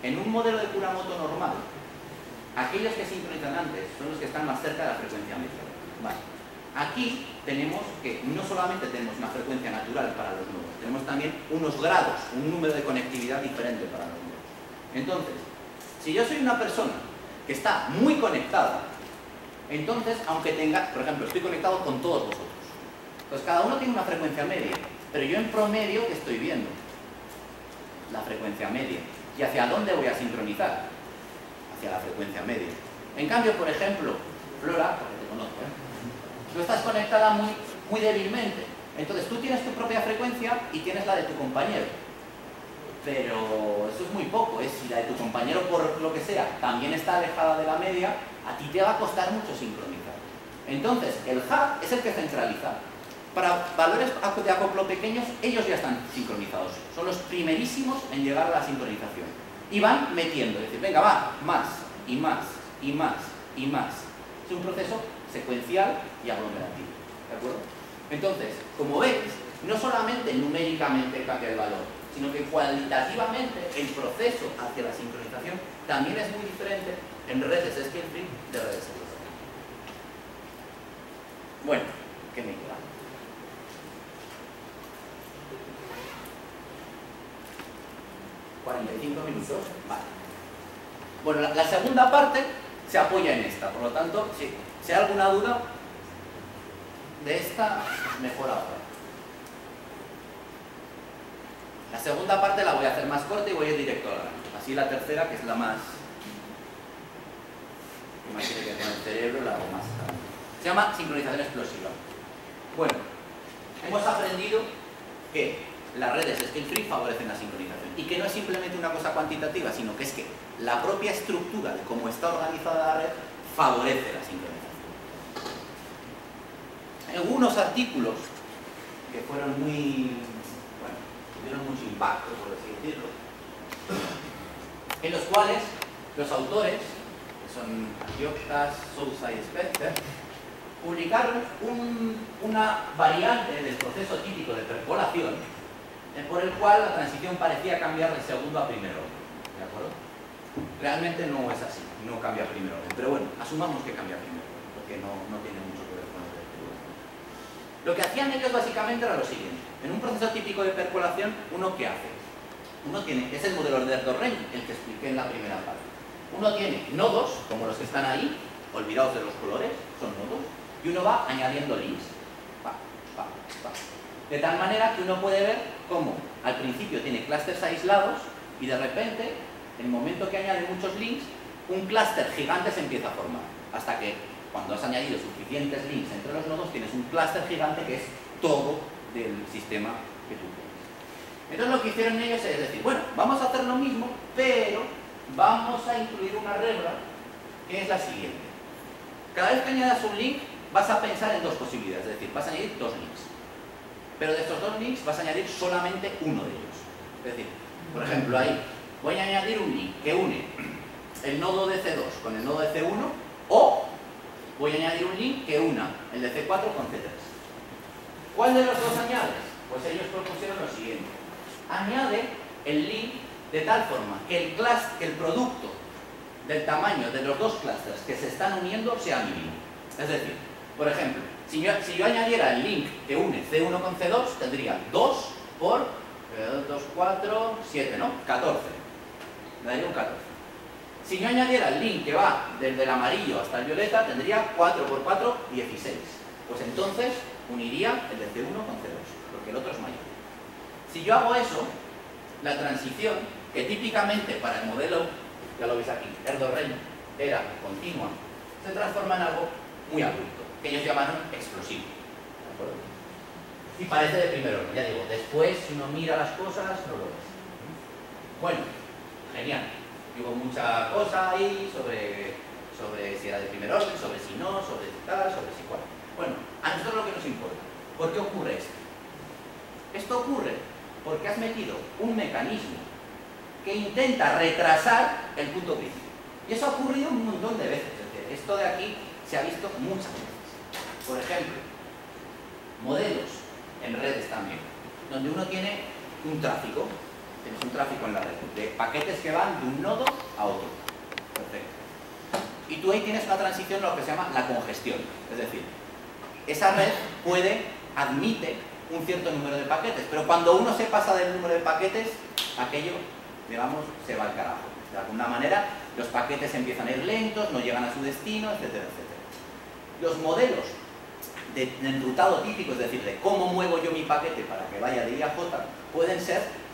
en un modelo de Kuramoto normal, aquellos que sincronizan antes son los que están más cerca de la frecuencia media. Vale. Aquí tenemos que no solamente tenemos una frecuencia natural para los nodos, tenemos también unos grados, un número de conectividad diferente para los nodos. Entonces, si yo soy una persona que está muy conectada, entonces, aunque tenga, por ejemplo, estoy conectado con todos vosotros, pues cada uno tiene una frecuencia media, pero yo en promedio, ¿qué estoy viendo? La frecuencia media. ¿Y hacia dónde voy a sincronizar? Hacia la frecuencia media. En cambio, por ejemplo, Flora, porque te conozco, tú estás conectada muy débilmente. Entonces tú tienes tu propia frecuencia y tienes la de tu compañero. Pero eso es muy poco, ¿eh? Si la de tu compañero, por lo que sea, también está alejada de la media, a ti te va a costar mucho sincronizar. Entonces, el hub es el que centraliza. Para valores de acoplo pequeños, ellos ya están sincronizados. Son los primerísimos en llegar a la sincronización. Y van metiendo, es decir, venga, va, más, y más, y más, y más. Es un proceso secuencial y aglomerativo, ¿de acuerdo? Entonces, como veis, no solamente numéricamente cambia el valor, sino que cualitativamente el proceso hacia la sincronización también es muy diferente en redes scale-free de redes scale-free. Bueno, ¿qué me queda? ¿45 minutos? Vale. Bueno, la segunda parte se apoya en esta, por lo tanto, si hay alguna duda de esta, mejor ahora. La segunda parte la voy a hacer más corta y voy a ir directo al grano. Así la tercera, que es la más tiene que ver con el cerebro, la hago más. Se llama sincronización explosiva. Bueno, hemos aprendido que las redes scale-free favorecen la sincronización y que no es simplemente una cosa cuantitativa, sino que es que la propia estructura de cómo está organizada la red favorece la sincronización. Algunos artículos que fueron tuvieron mucho impacto, por así decirlo, en los cuales los autores, que son Agioctas, Sousa y Specter, publicaron una variante del proceso típico de percolación por el cual la transición parecía cambiar de segundo a primer orden, ¿de acuerdo? Realmente no es así, no cambia a primer orden, pero bueno, asumamos que cambia a primer orden, porque no tiene mucho que ver con el percolación. Lo que hacían ellos básicamente era lo siguiente: en un proceso típico de percolación, ¿uno qué hace? Es el modelo de error-ready, el que expliqué en la primera parte. uno tiene nodos, como los que están ahí, olvidados de los colores, son nodos, y uno va añadiendo links. De tal manera que uno puede ver cómo al principio tiene clústeres aislados y de repente, en el momento que añade muchos links, un clúster gigante se empieza a formar. Hasta que cuando has añadido suficientes links entre los nodos, tienes un clúster gigante que es todo del sistema que tú tienes. Entonces lo que hicieron ellos es decir, bueno, vamos a hacer lo mismo, pero vamos a incluir una regla que es la siguiente. Cada vez que añadas un link, vas a pensar en dos posibilidades, es decir, vas a añadir dos links. Pero de estos dos links vas a añadir solamente uno de ellos. Es decir, por ejemplo, ahí voy a añadir un link que une el nodo de C2 con el nodo de C1, o voy a añadir un link que una el de C4 con C3. ¿Cuál de los dos añades? Pues ellos propusieron lo siguiente. Añade el link de tal forma que el producto del tamaño de los dos clústeres que se están uniendo sea mínimo. Es decir, por ejemplo, si yo añadiera el link que une C1 con C2, tendría 2 por 2, 4, 7, ¿no? 14. Me daría un 14. Si yo añadiera el link que va desde el amarillo hasta el violeta, tendría 4 por 4, 16. Pues entonces uniría el de C1 con C2, porque el otro es mayor. Si yo hago eso, la transición, que típicamente para el modelo, ya lo veis aquí, Erdo-Reyn, era continua, se transforma en algo muy abrupto, que ellos llamaron explosivo. ¿De acuerdo? Y parece de primer orden, ya digo, después si uno mira las cosas, no lo ves. Bueno, genial. Hubo mucha cosa ahí sobre si era de primer orden, sobre si no, sobre si tal, sobre si cual. Bueno, a nosotros lo que nos importa. ¿Por qué ocurre esto? Esto ocurre porque has metido un mecanismo que intenta retrasar el punto crítico. Y eso ha ocurrido un montón de veces. Es decir, esto de aquí se ha visto muchas veces. Por ejemplo, modelos en redes también, donde uno tiene un tráfico. Tienes un tráfico en la red de paquetes que van de un nodo a otro. Perfecto. Y tú ahí tienes una transición, lo que se llama la congestión. Es decir, esa red admite un cierto número de paquetes, pero cuando uno se pasa del número de paquetes, aquello, digamos, se va al carajo. De alguna manera, los paquetes empiezan a ir lentos, no llegan a su destino, etcétera, etcétera. Los modelos de enrutado típico, es decir, de cómo muevo yo mi paquete para que vaya de I a J, pueden ser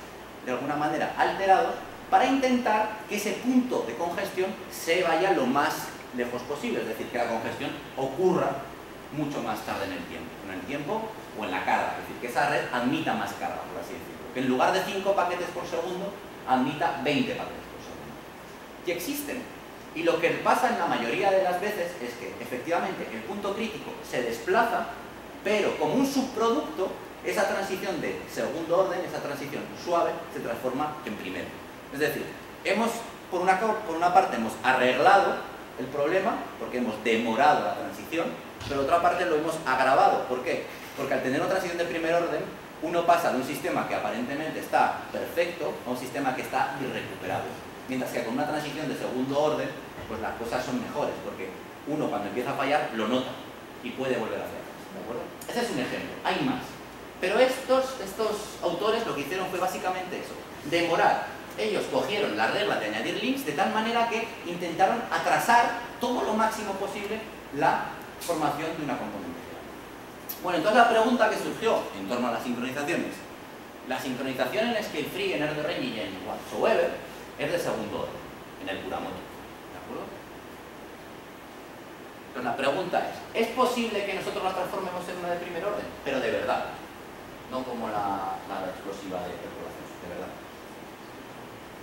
de alguna manera alterados para intentar que ese punto de congestión se vaya lo más lejos posible, es decir, que la congestión ocurra mucho más tarde en el tiempo o en la carga, es decir, que esa red admita más carga, por así decirlo, que en lugar de 5 paquetes por segundo admita 20 paquetes por segundo. Y existen, y lo que pasa en la mayoría de las veces es que efectivamente el punto crítico se desplaza, pero como un subproducto, esa transición de segundo orden, esa transición suave, se transforma en primero. Es decir, por una parte hemos arreglado el problema, porque hemos demorado la transición, pero por otra parte lo hemos agravado. ¿Por qué? Porque al tener una transición de primer orden, uno pasa de un sistema que aparentemente está perfecto a un sistema que está irrecuperable. Mientras que con una transición de segundo orden, pues las cosas son mejores, porque uno cuando empieza a fallar lo nota y puede volver a hacer. ¿De acuerdo? Ese es un ejemplo, hay más. Pero estos autores lo que hicieron fue básicamente eso, demorar. Ellos cogieron la regla de añadir links de tal manera que intentaron atrasar todo lo máximo posible la formación de una componente. Bueno, entonces la pregunta que surgió en torno a las sincronizaciones. La sincronización en Scale Free, en Erdo-Reyn y en Whatsoever es de segundo orden, en el Kuramoto. ¿De acuerdo? Entonces la pregunta es posible que nosotros la transformemos en una de primer orden? Pero de verdad. No como la explosiva de perturbación, de verdad.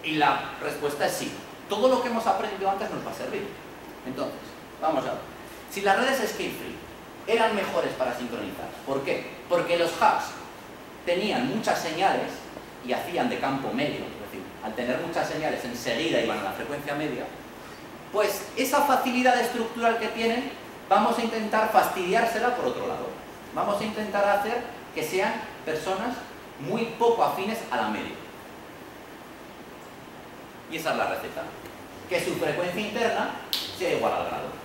Y la respuesta es sí. Todo lo que hemos aprendido antes nos va a servir. Entonces, vamos a ver. Si las redes Scale Free eran mejores para sincronizar, ¿por qué? Porque los hubs tenían muchas señales y hacían de campo medio, es decir, al tener muchas señales enseguida iban a la frecuencia media, pues esa facilidad estructural que tienen, vamos a intentar fastidiársela por otro lado. Vamos a intentar hacer que sean personas muy poco afines a la media. Y esa es la receta. Que su frecuencia interna sea igual al grado.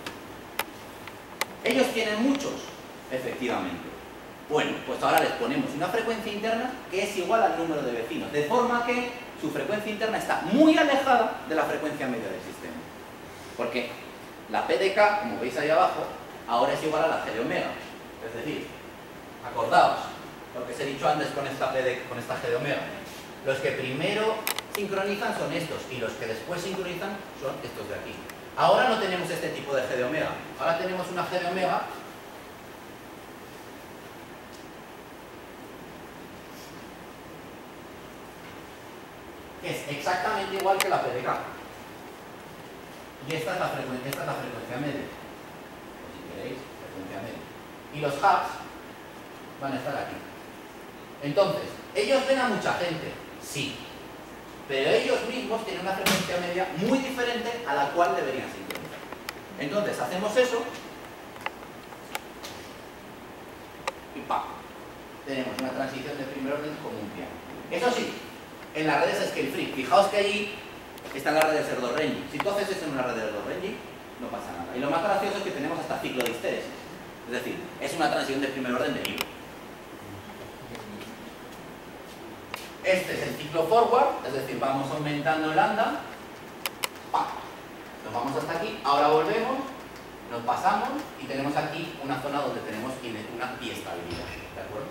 Ellos tienen muchos, efectivamente. Bueno, pues ahora les ponemos una frecuencia interna que es igual al número de vecinos, de forma que su frecuencia interna está muy alejada de la frecuencia media del sistema. Porque la P de K, como veis ahí abajo, ahora es igual a la G de omega. Es decir, acordaos lo que os he dicho antes con esta G de omega. Los que primero sincronizan son estos y los que después sincronizan son estos de aquí. Ahora no tenemos este tipo de G de omega. Ahora tenemos una G de omega que es exactamente igual que la P de K. Y esta es la frecuencia media. O si queréis, frecuencia media. Y los hubs van a estar aquí. Entonces, ¿ellos ven a mucha gente? Sí. Pero ellos mismos tienen una frecuencia media muy diferente a la cual deberían sincronizar. Entonces, hacemos eso y ¡pam! Tenemos una transición de primer orden como un piano. Eso sí, en las redes scale free, fijaos que allí están las redes Erdo-Renyi. Si tú haces eso en una red de Erdo-Renyi, no pasa nada. Y lo más gracioso es que tenemos hasta ciclo de histéresis. Es decir, es una transición de primer orden de libro. Este es el ciclo forward, es decir, vamos aumentando el lambda, ¡pam! Nos vamos hasta aquí, ahora volvemos, nos pasamos y tenemos aquí una zona donde tenemos una biestabilidad, ¿de acuerdo?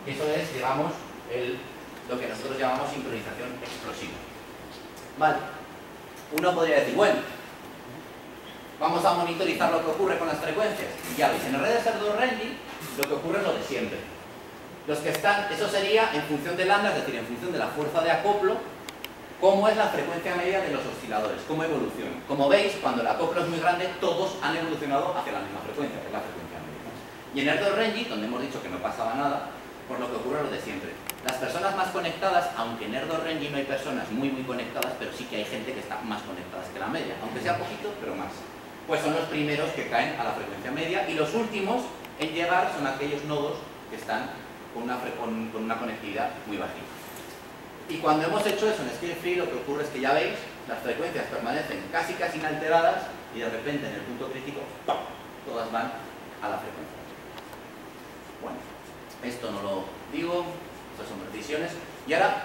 Y eso es, digamos, lo que nosotros llamamos sincronización explosiva. Vale, uno podría decir, bueno, vamos a monitorizar lo que ocurre con las frecuencias. Y ya veis, en las redes Erdo-Renyi lo que ocurre es lo de siempre. Los que están, eso sería en función de lambda, es decir, en función de la fuerza de acoplo, cómo es la frecuencia media de los osciladores, cómo evoluciona. Como veis, cuando el acoplo es muy grande, todos han evolucionado hacia la misma frecuencia, que es la frecuencia media. Y en Erdo-Renyi, donde hemos dicho que no pasaba nada, por lo que ocurre es lo de siempre. Las personas más conectadas, aunque en Erdo-Renyi no hay personas muy conectadas, pero sí que hay gente que está más conectadas que la media, aunque sea poquito, pero más. Pues son los primeros que caen a la frecuencia media y los últimos en llegar son aquellos nodos que están con una conectividad muy bajita. Y cuando hemos hecho eso en scale free, lo que ocurre es que ya veis, las frecuencias permanecen casi inalteradas y de repente en el punto crítico, ¡pum!, todas van a la frecuencia. Bueno, esto no lo digo, estas son precisiones. Y ahora,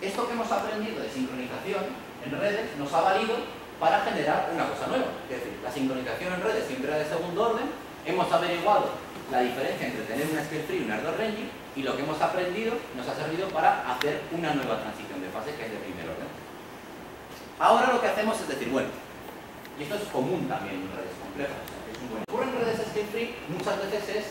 esto que hemos aprendido de sincronización en redes nos ha valido para generar una cosa nueva. Es decir, la sincronización en redes siempre era de segundo orden, hemos averiguado la diferencia entre tener una scale free y una Erdo-Renyi, y lo que hemos aprendido nos ha servido para hacer una nueva transición de fase que es de primer orden. Ahora lo que hacemos es decir, bueno, y esto es común también en redes complejas, o sea, que es un buen. Lo que ocurre en redes scale free muchas veces es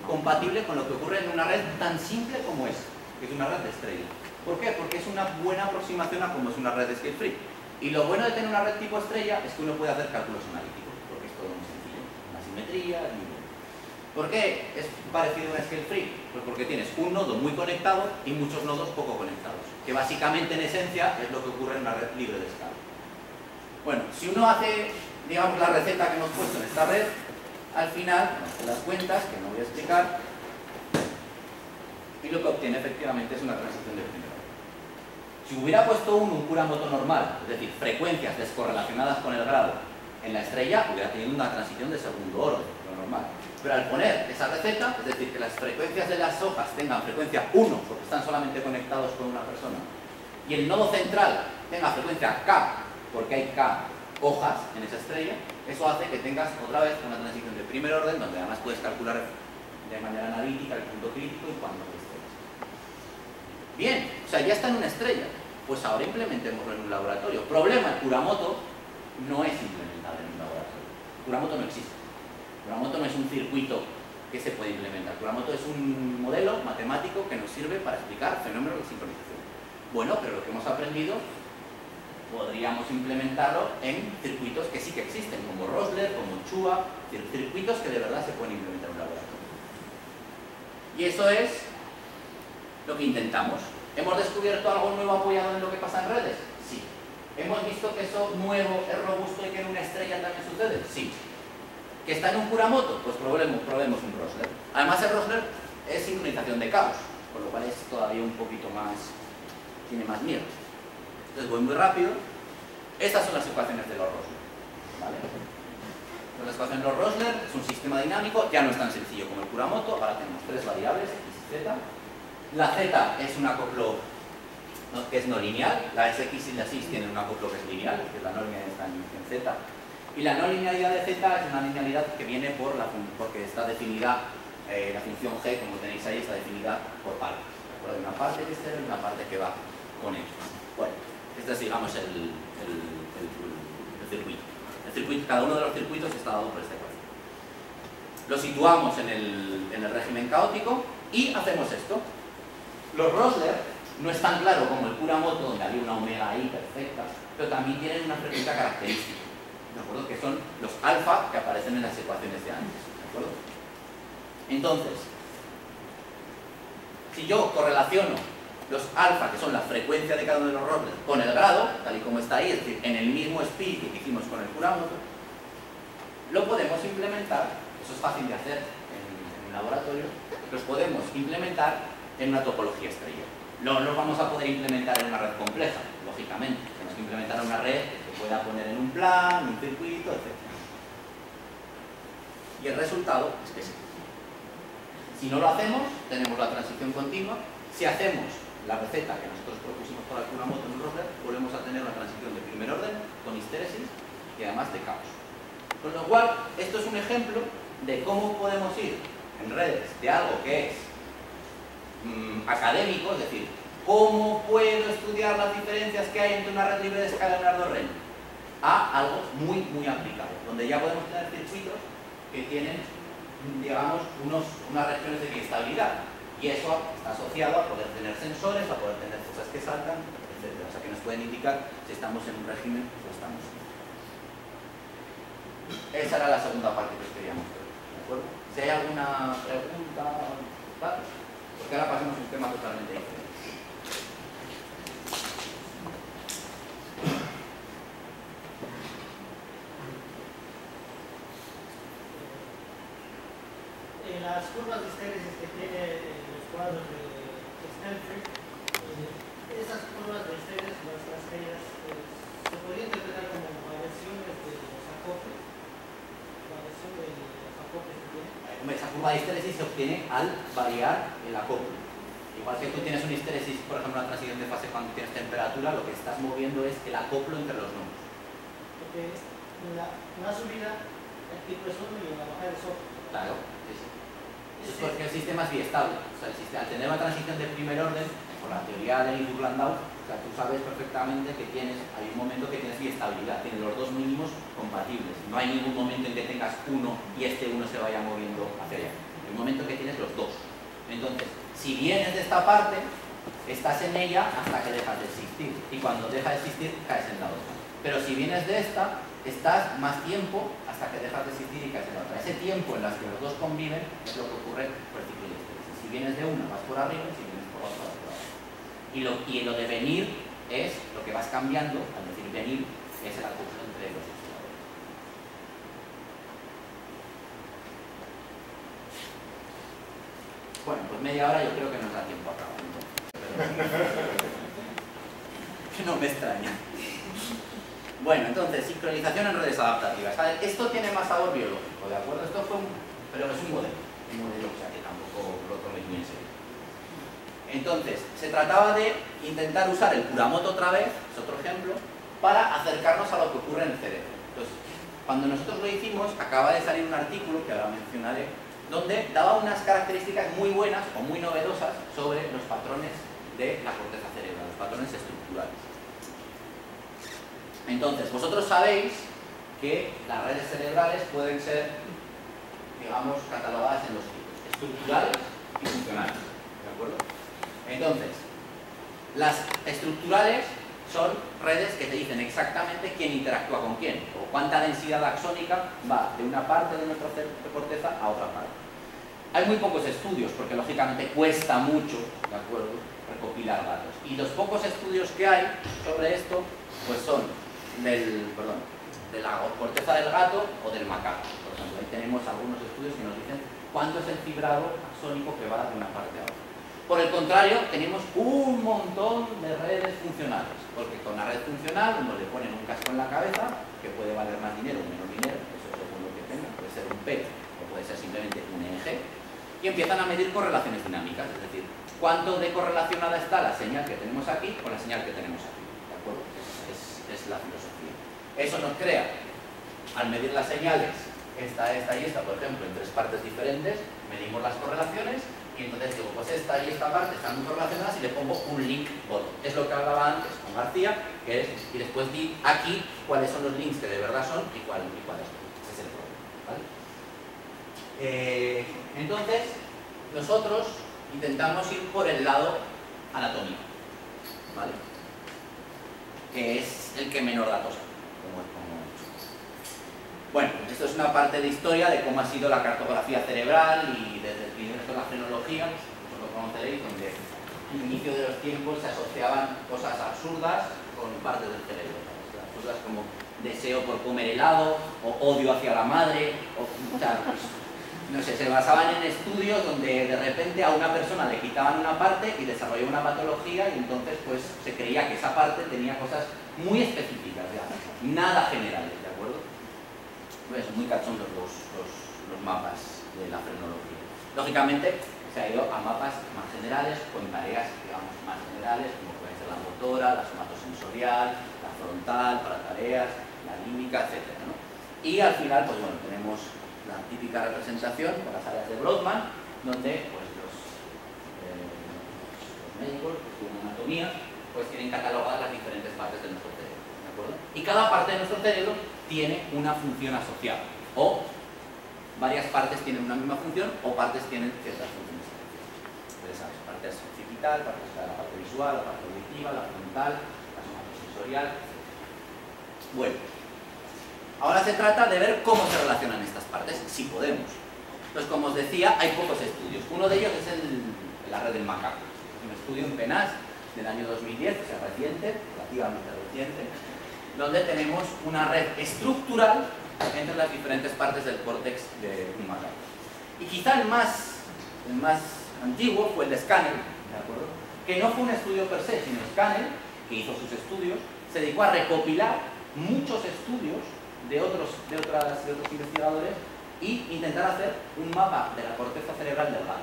compatible con lo que ocurre en una red tan simple como es, que es una red de estrella. ¿Por qué? Porque es una buena aproximación a cómo es una red de scale free. Y lo bueno de tener una red tipo estrella es que uno puede hacer cálculos analíticos, porque es todo muy sencillo, una simetría, ¿por qué es parecido a scale free? Pues porque tienes un nodo muy conectado y muchos nodos poco conectados, que básicamente en esencia es lo que ocurre en una red libre de escala. Bueno, si uno hace, digamos, la receta que hemos puesto en esta red, al final hace las cuentas, que no voy a explicar, y lo que obtiene efectivamente es una transición de primer orden. Si hubiera puesto un Kuramoto normal, es decir, frecuencias descorrelacionadas con el grado en la estrella, hubiera tenido una transición de segundo orden, lo normal. Pero al poner esa receta, es decir, que las frecuencias de las hojas tengan frecuencia 1, porque están solamente conectados con una persona, y el nodo central tenga frecuencia K, porque hay K hojas en esa estrella, eso hace que tengas otra vez una transición de primer orden, donde además puedes calcular de manera analítica el punto crítico y cuándo estés. Bien, o sea, ya está en una estrella, pues ahora implementémoslo en un laboratorio. Problema, el Kuramoto no es implementable en un laboratorio. Kuramoto no existe. Kuramoto no es un circuito que se puede implementar. Kuramoto es un modelo matemático que nos sirve para explicar fenómenos de sincronización. Bueno, pero lo que hemos aprendido podríamos implementarlo en circuitos que sí que existen, como Rosler, como Chua, circuitos que de verdad se pueden implementar en un laboratorio. Y eso es lo que intentamos. ¿Hemos descubierto algo nuevo apoyado en lo que pasa en redes? Sí. ¿Hemos visto que eso nuevo es robusto y que en una estrella también sucede? Sí. ¿Que está en un Kuramoto? Pues probemos un Rosler. Además el Rosler es sincronización de caos, con lo cual es todavía un poquito más, tiene más miedo. Entonces voy muy rápido. Estas son las ecuaciones de los Rosler, ¿vale? Entonces, las ecuaciones de los Rosler es un sistema dinámico, ya no es tan sencillo como el Kuramoto, ahora tenemos tres variables, x y z. La z es un acoplo que es no lineal, las x y las y tienen un acoplo que es lineal, que la norma está en z. Y la no linealidad de z es una linealidad que viene porque está definida, la función g, como tenéis ahí, está definida por partes. ¿De acuerdo? Hay una parte que es 0 y una parte que va con x. Bueno, este es, digamos, el circuito. Cada uno de los circuitos está dado por esta ecuación. Lo situamos en el régimen caótico y hacemos esto. Los Rosler no es tan claro como el Kuramoto, donde había una omega ahí perfecta, pero también tienen una frecuencia característica, ¿de acuerdo? Que son los alfa que aparecen en las ecuaciones de antes, ¿de acuerdo? Entonces, si yo correlaciono los alfa, que son la frecuencia de cada uno de los Rosler, con el grado, tal y como está ahí, es decir, en el mismo espíritu que hicimos con el Kuramoto, lo podemos implementar, eso es fácil de hacer en un laboratorio, los podemos implementar en una topología estrella. No los vamos a poder implementar en una red compleja, lógicamente. Tenemos que implementar una red que se pueda poner en un plan, un circuito, etc. Y el resultado es que sí. Si no lo hacemos, tenemos la transición continua. Si hacemos la receta que nosotros propusimos para el Kuramoto en un Rosler, volvemos a tener una transición de primer orden con histéresis y además de caos. Con lo cual, esto es un ejemplo de cómo podemos ir en redes de algo que es académico, es decir, cómo puedo estudiar las diferencias que hay entre una red libre de escala y Leonardo-Reine, a algo muy, muy aplicado, donde ya podemos tener circuitos que tienen, digamos, unas regiones de biestabilidad, y eso está asociado a poder tener sensores, a poder tener cosas que saltan, etc. O sea, que nos pueden indicar si estamos en un régimen o estamos en otro. Esa era la segunda parte que os quería mostrar, ¿de acuerdo? Si hay alguna pregunta, ¿vale? Porque ahora pasamos a un tema totalmente diferente. En las curvas de histéresis que tiene los cuadros de Stanford, esas curvas de histéresis, las caídas, se podría interpretar como variaciones de los acoples, variación de los acoples que tiene. Esa curva de histéresis se obtiene al variar el acoplo. Igual que tú tienes una histéresis, por ejemplo, una transición de fase cuando tienes temperatura, lo que estás moviendo es el acoplo entre los nodos. Porque en la subida el pico es uno y en la bajada es otro. Claro, sí, sí. Eso es porque el sistema es biestable. O sea, al tener una transición de primer orden, por la teoría de Landau, o sea, tú sabes perfectamente que hay un momento que tienes biestabilidad, tienes los dos mínimos compatibles. No hay ningún momento en que tengas uno y este uno se vaya moviendo hacia allá. Hay un momento que tienes los dos. Entonces, si vienes de esta parte, estás en ella hasta que dejas de existir. Y cuando deja de existir, caes en la otra. Pero si vienes de esta, estás más tiempo hasta que dejas de existir y caes en la otra. Ese tiempo en las que los dos conviven es lo que ocurre por el ciclo de histéresis. Si vienes de una, vas por arriba, y si vienes por otra, vas por abajo. Y lo de venir es lo que vas cambiando, al decir venir, es el acoplo entre los osciladores. Bueno, pues media hora yo creo que nos da tiempo a acabar. Que no me extraña. Bueno, entonces, sincronización en redes adaptativas. A ver, esto tiene más sabor biológico, ¿de acuerdo? Esto fue pero es un modelo, o sea que tampoco lo toméis muy en serio. Entonces, se trataba de intentar usar el Kuramoto otra vez, es otro ejemplo, para acercarnos a lo que ocurre en el cerebro. Entonces, cuando nosotros lo hicimos, acaba de salir un artículo, que ahora mencionaré, donde daba unas características muy buenas o muy novedosas sobre los patrones de la corteza cerebral, los patrones estructurales. Entonces, vosotros sabéis que las redes cerebrales pueden ser, digamos, catalogadas en dos tipos, estructurales y funcionales, ¿de acuerdo? Entonces, las estructurales son redes que te dicen exactamente quién interactúa con quién, o cuánta densidad axónica va de una parte de nuestra corteza a otra parte. Hay muy pocos estudios, porque lógicamente cuesta mucho, ¿de acuerdo?, recopilar datos. Y los pocos estudios que hay sobre esto, pues son de la corteza del gato o del macaco. Por ejemplo, ahí tenemos algunos estudios que nos dicen cuánto es el fibrado axónico que va de una parte a otra. Por el contrario, tenemos un montón de redes funcionales, porque con la red funcional uno le ponen un casco en la cabeza, que puede valer más dinero o menos dinero, eso es según lo que tenga, puede ser un PET o puede ser simplemente un EEG, y empiezan a medir correlaciones dinámicas, es decir, cuánto de correlacionada está la señal que tenemos aquí con la señal que tenemos aquí, ¿de acuerdo? Es la filosofía. Eso nos crea al medir las señales, esta y esta, por ejemplo, en 3 partes diferentes, medimos las correlaciones y entonces digo, pues esta y esta parte están muy correlacionadas y le pongo un link bottom. Es lo que hablaba antes con García, que es, y después di aquí cuáles son los links que de verdad son y cuáles no. Ese es el problema, ¿vale? Entonces, nosotros intentamos ir por el lado anatómico, ¿vale? Que es el que menor datos hay. Bueno, esto es una parte de historia de cómo ha sido la cartografía cerebral y desde el principio de la frenología, vosotros lo conoceréis, donde al inicio de los tiempos se asociaban cosas absurdas con partes del cerebro. Absurdas como deseo por comer helado, o odio hacia la madre, o sea, pues, no sé, se basaban en estudios donde de repente a una persona le quitaban una parte y desarrolló una patología y entonces pues se creía que esa parte tenía cosas muy específicas, ya, nada generales, ¿de acuerdo? Pues muy cachondos los mapas de la frenología. Lógicamente se ha ido a mapas más generales, con tareas digamos más generales, como puede ser la motora, la somatosensorial, la frontal para tareas, la límbica, etc., ¿no? Y al final, pues bueno, tenemos la típica representación con las áreas de Brodmann, donde pues, los médicos que estudian anatomía pues tienen catalogadas las diferentes partes de nuestro cerebro, ¿de acuerdo? Y cada parte de nuestro cerebro tiene una función asociada, o varias partes tienen una misma función, o partes tienen ciertas funciones asociadas. Entonces, ¿sabes? Parte occipital, la parte visual, la parte auditiva, la frontal, la somatosensorial, etc. Bueno, ahora se trata de ver cómo se relacionan estas partes, si podemos. Pues como os decía, hay pocos estudios. Uno de ellos es la red del macaco. Es un estudio en PNAS del año 2010, o sea, reciente, relativamente reciente, donde tenemos una red estructural entre las diferentes partes del córtex de un macaco. Y quizá el más antiguo fue el de Scannell, ¿de acuerdo? Que no fue un estudio per se, sino Scannell, que hizo sus estudios, se dedicó a recopilar muchos estudios de otros investigadores y intentar hacer un mapa de la corteza cerebral delgada.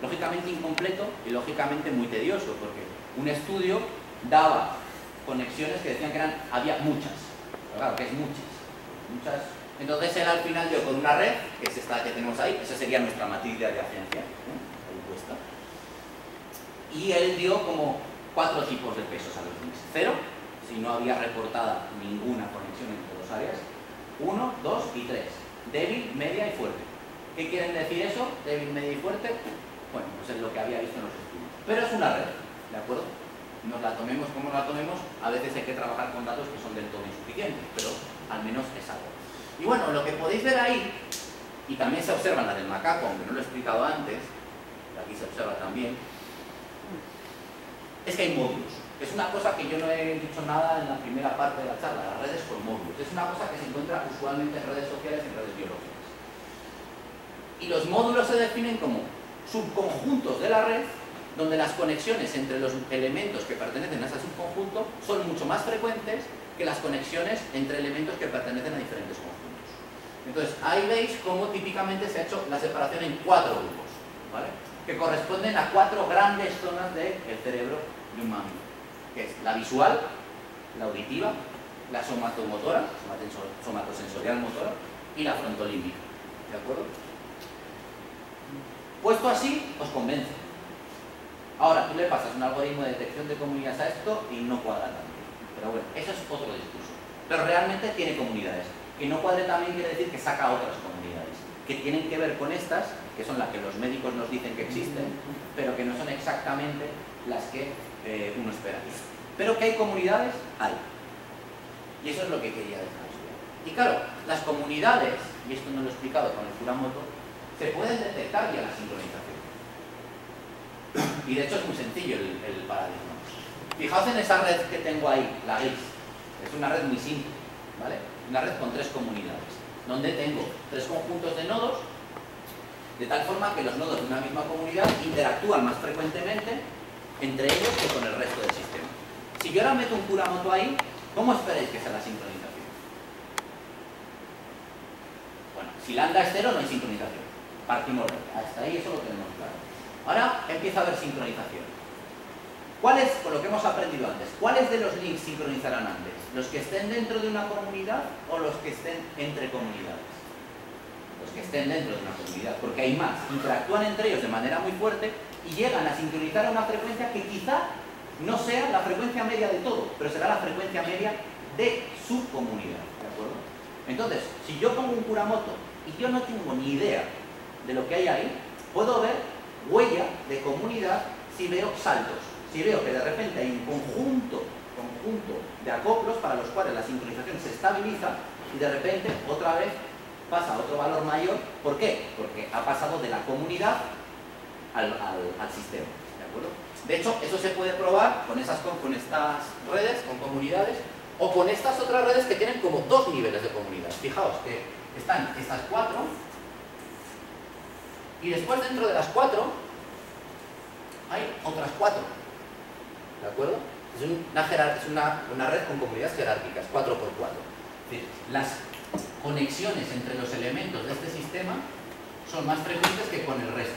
Lógicamente incompleto y lógicamente muy tedioso, porque un estudio daba conexiones que decían que había muchas, pero claro, que es muchas. Entonces él al final dio con una red, que es esta que tenemos ahí, esa sería nuestra matriz de adiacencia, compuesta, y él dio como 4 tipos de pesos a los links. 0, si no había reportada ninguna conexión entre 2 áreas, 1, 2 y 3, débil, media y fuerte. ¿Qué quieren decir eso? Débil, media y fuerte. Bueno, pues es lo que había visto en los estudios. Pero es una red, ¿de acuerdo? Nos la tomemos como la tomemos, a veces hay que trabajar con datos que son del todo insuficientes, pero al menos es algo. Y bueno, lo que podéis ver ahí, y también se observa en la del macaco, aunque no lo he explicado antes, aquí se observa también, es que hay módulos. Es una cosa que yo no he dicho nada en la primera parte de la charla, las redes por módulos. Es una cosa que se encuentra usualmente en redes sociales y en redes biológicas. Y los módulos se definen como subconjuntos de la red, donde las conexiones entre los elementos que pertenecen a ese subconjunto son mucho más frecuentes que las conexiones entre elementos que pertenecen a diferentes conjuntos. Entonces, ahí veis cómo típicamente se ha hecho la separación en 4 grupos, ¿vale? Que corresponden a 4 grandes zonas del cerebro de un mamífero, que es la visual, la auditiva, la somatomotora, somatosensorial motora, y la frontolímbica, ¿de acuerdo? Puesto así, os convence. Ahora, tú le pasas un algoritmo de detección de comunidades a esto y no cuadra tanto. Pero bueno, eso es otro discurso. Pero realmente tiene comunidades. Que no cuadre también quiere decir que saca otras comunidades, que tienen que ver con estas, que son las que los médicos nos dicen que existen, pero que no son exactamente las que uno espera. Pero que hay comunidades, hay. Y eso es lo que quería dejar. Y claro, las comunidades, y esto no lo he explicado con el Kuramoto, se pueden detectar vía la sincronización. Y de hecho es muy sencillo el paradigma. Fijaos en esa red que tengo ahí, la gris. Es una red muy simple, ¿vale? Una red con 3 comunidades, donde tengo 3 conjuntos de nodos, de tal forma que los nodos de una misma comunidad interactúan más frecuentemente entre ellos que con el resto del sistema. Si yo ahora meto un Kuramoto ahí, ¿cómo esperáis que sea la sincronización? Bueno, si lambda es 0 no hay sincronización. Partimos de hasta ahí, eso lo tenemos claro. Ahora empieza a haber sincronización. Por lo que hemos aprendido antes, ¿cuáles de los links sincronizarán antes? ¿Los que estén dentro de una comunidad o los que estén entre comunidades? Los que estén dentro de una comunidad, porque hay más, interactúan entre ellos de manera muy fuerte y llegan a sincronizar a una frecuencia que quizá no sea la frecuencia media de todo, pero será la frecuencia media de su comunidad, ¿de acuerdo? Entonces, si yo pongo un Kuramoto y yo no tengo ni idea de lo que hay ahí, puedo ver huella de comunidad si veo saltos, si veo que de repente hay un conjunto de acoplos para los cuales la sincronización se estabiliza y de repente otra vez pasa a otro valor mayor. ¿Por qué? Porque ha pasado de la comunidad al sistema, ¿de acuerdo? De hecho, eso se puede probar con estas redes, con comunidades, o con estas otras redes que tienen como dos niveles de comunidad. Fijaos que están estas 4 y después dentro de las 4 hay otras 4, ¿de acuerdo? Es una red con comunidades jerárquicas, 4 por 4. Es decir, las conexiones entre los elementos de este sistema son más frecuentes que con el resto.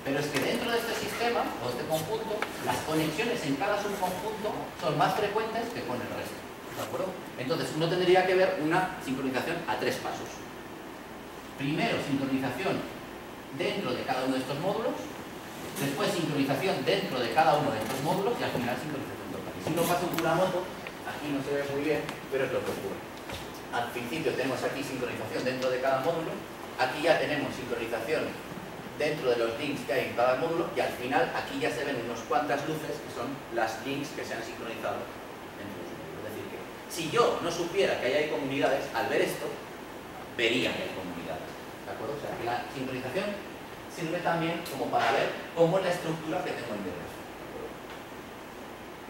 Pero es que dentro de este sistema, o este conjunto, las conexiones en cada subconjunto son más frecuentes que con el resto. ¿De acuerdo? Entonces, uno tendría que ver una sincronización a 3 pasos. Primero, sincronización dentro de cada uno de estos módulos. Después, sincronización dentro de cada uno de estos módulos. Y al final, sincronización total. Y si uno pasa un Kuramoto, aquí no se ve muy bien, pero es lo que ocurre. Al principio tenemos aquí sincronización dentro de cada módulo. Aquí ya tenemos sincronización dentro de los links que hay en cada módulo, y al final aquí ya se ven unas cuantas luces que son las links que se han sincronizado entre los módulos. Es decir, que si yo no supiera que ahí hay comunidades, al ver esto, vería que hay comunidades. ¿De acuerdo? O sea, que la sincronización sirve también como para ver cómo es la estructura que tengo en mi red.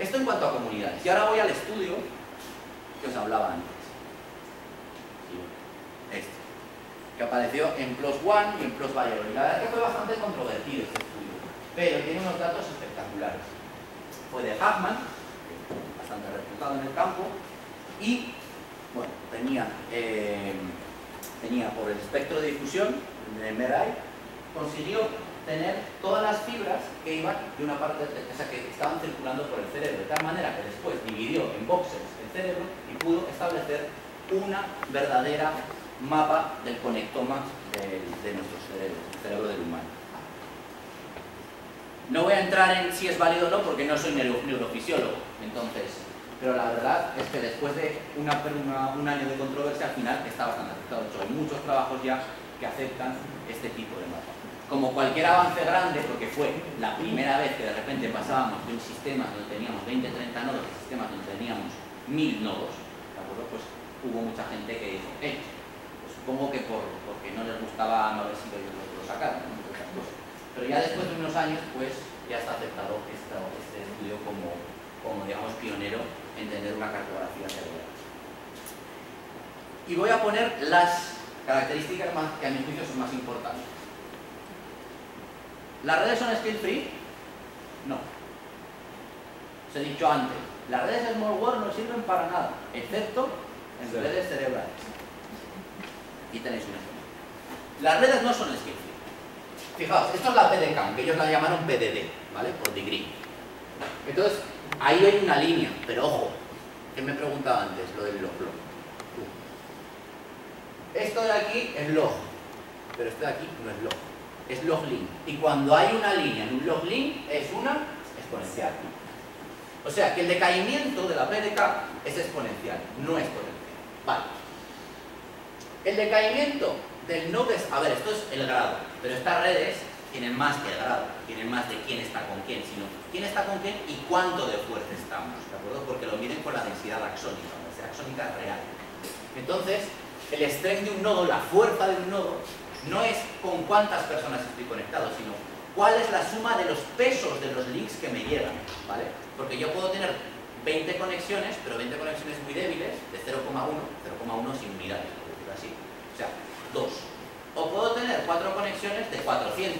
Esto en cuanto a comunidades. Y ahora voy al estudio que os hablaba antes. Este, que apareció en PLOS ONE y en PLOS Valladolid. La verdad es que fue bastante controvertido este estudio, pero tiene unos datos espectaculares. Fue de Huffman, bastante reputado en el campo, y bueno, tenía por el espectro de difusión de MRI, consiguió tener todas las fibras que iban de una parte, o sea, que estaban circulando por el cerebro, de tal manera que después dividió en boxes el cerebro y pudo establecer una verdadera mapa del conectoma de nuestro cerebro, el cerebro del humano. No voy a entrar en si es válido o no, porque no soy neurofisiólogo, entonces, pero la verdad es que después de un año de controversia, al final está bastante aceptado. De hecho, hay muchos trabajos ya que aceptan este tipo de mapa. Como cualquier avance grande, porque fue la primera vez que de repente pasábamos de un sistema donde teníamos 20-30 nodos a sistemas donde teníamos 1000 nodos, ¿de acuerdo? Pues hubo mucha gente que dijo, pues supongo que porque no les gustaba no haber sido ellos los que lo sacaron, ¿no? Pero ya después de unos años, pues ya está aceptado este estudio como digamos pionero en tener una cartografía cerebral. Y voy a poner las características que a mi juicio son más importantes. ¿Las redes son scale free? No. Os he dicho antes, las redes de Small World no sirven para nada, excepto en redes cerebrales. Y tenéis un ejemplo. Las redes no son scale free. Fijaos, esto es la PDCAM, que ellos la llamaron PDD, ¿vale? Por degree. Entonces, ahí hay una línea, pero ojo, que me preguntaba antes, lo del log. Esto de aquí es log, pero esto de aquí no es log, es log link. Y cuando hay una línea en un log link, es una exponencial. O sea, que el decaimiento de la PDK es exponencial, no exponencial. Vale. El decaimiento del nodo es, a ver, esto es el grado, pero estas redes tienen más que el grado, tienen más de quién está con quién, sino quién está con quién y cuánto de fuerte estamos, ¿de acuerdo? Porque lo miden con la densidad axónica, la densidad axónica real. Entonces, el strength de un nodo, la fuerza de un nodo, no es con cuántas personas estoy conectado, sino cuál es la suma de los pesos de los links que me llegan, ¿vale? Porque yo puedo tener 20 conexiones, pero 20 conexiones muy débiles, de 0,1 sin unidades, por decirlo así. O sea, 2. O puedo tener 4 conexiones de 400,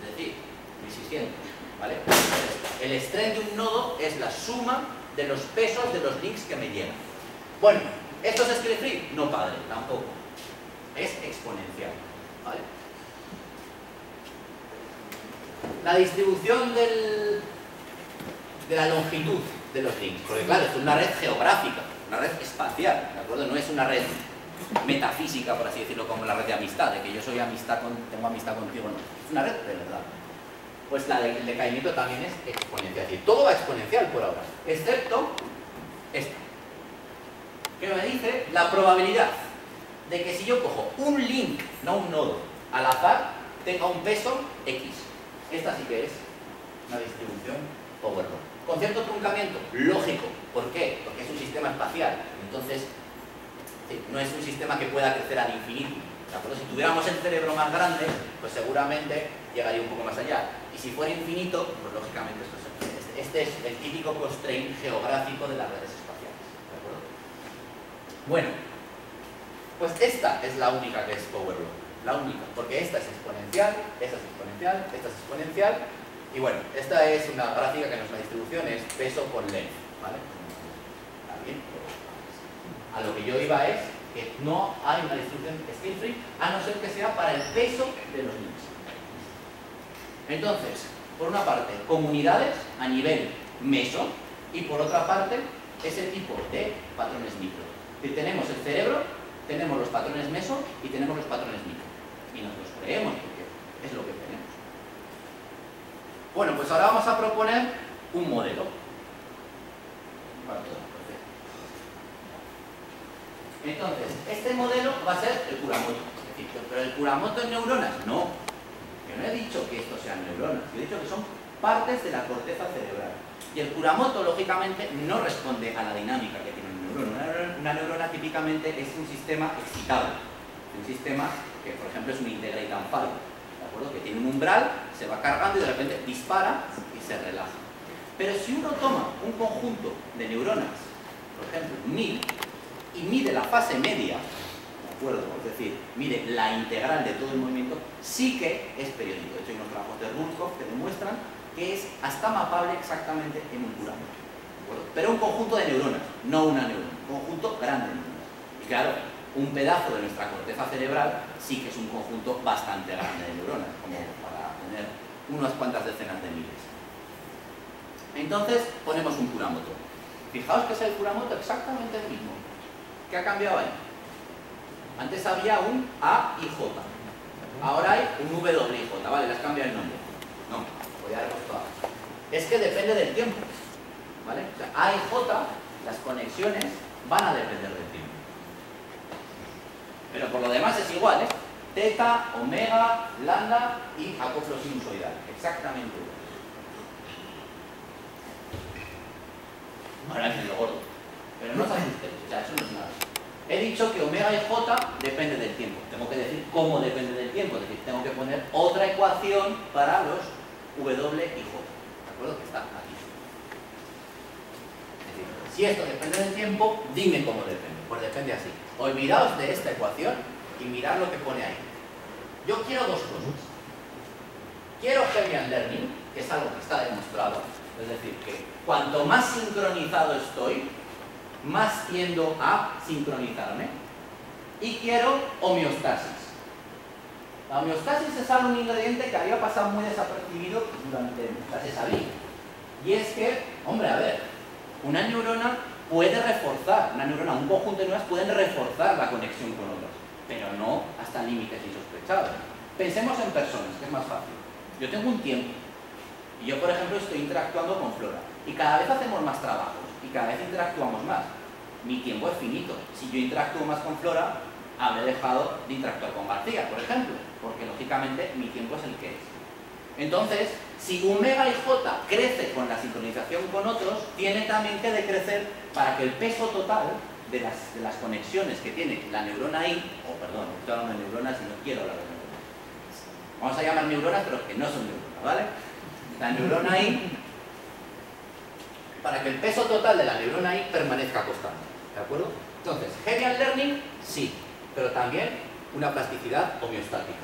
es decir, 1600, ¿vale? Entonces, el strength de un nodo es la suma de los pesos de los links que me llegan. Bueno, ¿esto es scale free? No, padre, tampoco. Es exponencial, ¿vale? La distribución de la longitud de los links. Porque claro, es una red geográfica, una red espacial, ¿de acuerdo? No es una red metafísica, por así decirlo, como la red de amistad, de que yo tengo amistad contigo, no. Es una red de verdad. Pues el decaimiento también es exponencial. Es decir, todo va exponencial por ahora, excepto esta, que me dice la probabilidad de que si yo cojo un link, no un nodo, al azar, tenga un peso X. Esta sí que es una distribución power law. Con cierto truncamiento, lógico. ¿Por qué? Porque es un sistema espacial. Entonces, sí, no es un sistema que pueda crecer al infinito. ¿De acuerdo? Si tuviéramos el cerebro más grande, pues seguramente llegaría un poco más allá. Y si fuera infinito, pues lógicamente este es el típico constraint geográfico de las redes espaciales. ¿De acuerdo? Bueno, pues esta es la única que es power law. La única, porque esta es exponencial, esta es exponencial, esta es exponencial. Y bueno, esta es una gráfica que no es una distribución, es peso por length, ¿vale? ¿Bien? A lo que yo iba es que no hay una distribución string free, a no ser que sea para el peso de los links. Entonces, por una parte, comunidades a nivel meso, y por otra parte, ese tipo de patrones micro. Que tenemos el cerebro, tenemos los patrones meso y tenemos los patrones micro. Y nos los creemos porque es lo que tenemos. Bueno, pues ahora vamos a proponer un modelo. Entonces, este modelo va a ser el Kuramoto. Es decir, ¿pero el Kuramoto en neuronas? No. Yo no he dicho que estos sean neuronas. Yo he dicho que son partes de la corteza cerebral. Y el Kuramoto, lógicamente, no responde a la dinámica que tiene un neurona. Una neurona típicamente es un sistema excitable. Un sistema que, por ejemplo, es un integrate and fail. ¿De acuerdo? Que tiene un umbral, se va cargando y de repente dispara y se relaja. Pero si uno toma un conjunto de neuronas, por ejemplo, 1000, y mide la fase media, ¿de acuerdo? Es decir, mide la integral de todo el movimiento, sí que es periódico. De hecho, hay unos trabajos de Rudkoff que demuestran que es hasta mapable exactamente en un Kuramoto. ¿De acuerdo? Pero un conjunto de neuronas, no una neurona, un conjunto grande de neuronas. Y claro, un pedazo de nuestra corteza cerebral sí que es un conjunto bastante grande de neuronas, como para tener unas cuantas decenas de miles. Entonces, ponemos un Kuramoto. Fijaos que es el Kuramoto exactamente el mismo. ¿Qué ha cambiado ahí? Antes había un A y J. Ahora hay un W y J. Vale, le has cambiado el nombre. No, voy a recostar. Es que depende del tiempo. ¿Vale? O sea, A y J, las conexiones van a depender del tiempo. Pero por lo demás es igual, ¿eh? Teta, omega, lambda y acoplo sinusoidal. Exactamente igual. Ahora es lo gordo. Pero no os asustéis, o sea, eso no es nada. He dicho que omega y J depende del tiempo. Tengo que decir cómo depende del tiempo. Es decir, tengo que poner otra ecuación para los W y J. ¿De acuerdo? Que está aquí. Es decir, si esto depende del tiempo, dime cómo depende. Pues depende así. Olvidaos de esta ecuación y mirad lo que pone ahí. Yo quiero dos cosas. Quiero Hessian learning, que es algo que está demostrado. Es decir, que cuanto más sincronizado estoy, más tiendo a sincronizarme. Y quiero homeostasis. La homeostasis es algo, un ingrediente que había pasado muy desapercibido durante esa vida. Y es que, hombre, a ver, una neurona puede reforzar, un conjunto de neuronas pueden reforzar la conexión con otras, pero no hasta límites insospechados. Pensemos en personas, que es más fácil. Yo tengo un tiempo, y yo, por ejemplo, estoy interactuando con Flora, y cada vez hacemos más trabajos, y cada vez interactuamos más. Mi tiempo es finito. Si yo interactúo más con Flora, habré dejado de interactuar con García, por ejemplo, porque lógicamente mi tiempo es el que es. Entonces, si omega y J crece con la sincronización con otros, tiene también que decrecer para que el peso total de las conexiones que tiene la neurona I, perdón, estoy hablando de neuronas y no quiero hablar de neuronas. Vamos a llamar neuronas, pero que no son neuronas, ¿vale? La neurona I, para que el peso total de la neurona I permanezca constante, ¿de acuerdo? Entonces, Hessian learning, sí, pero también una plasticidad homeostática.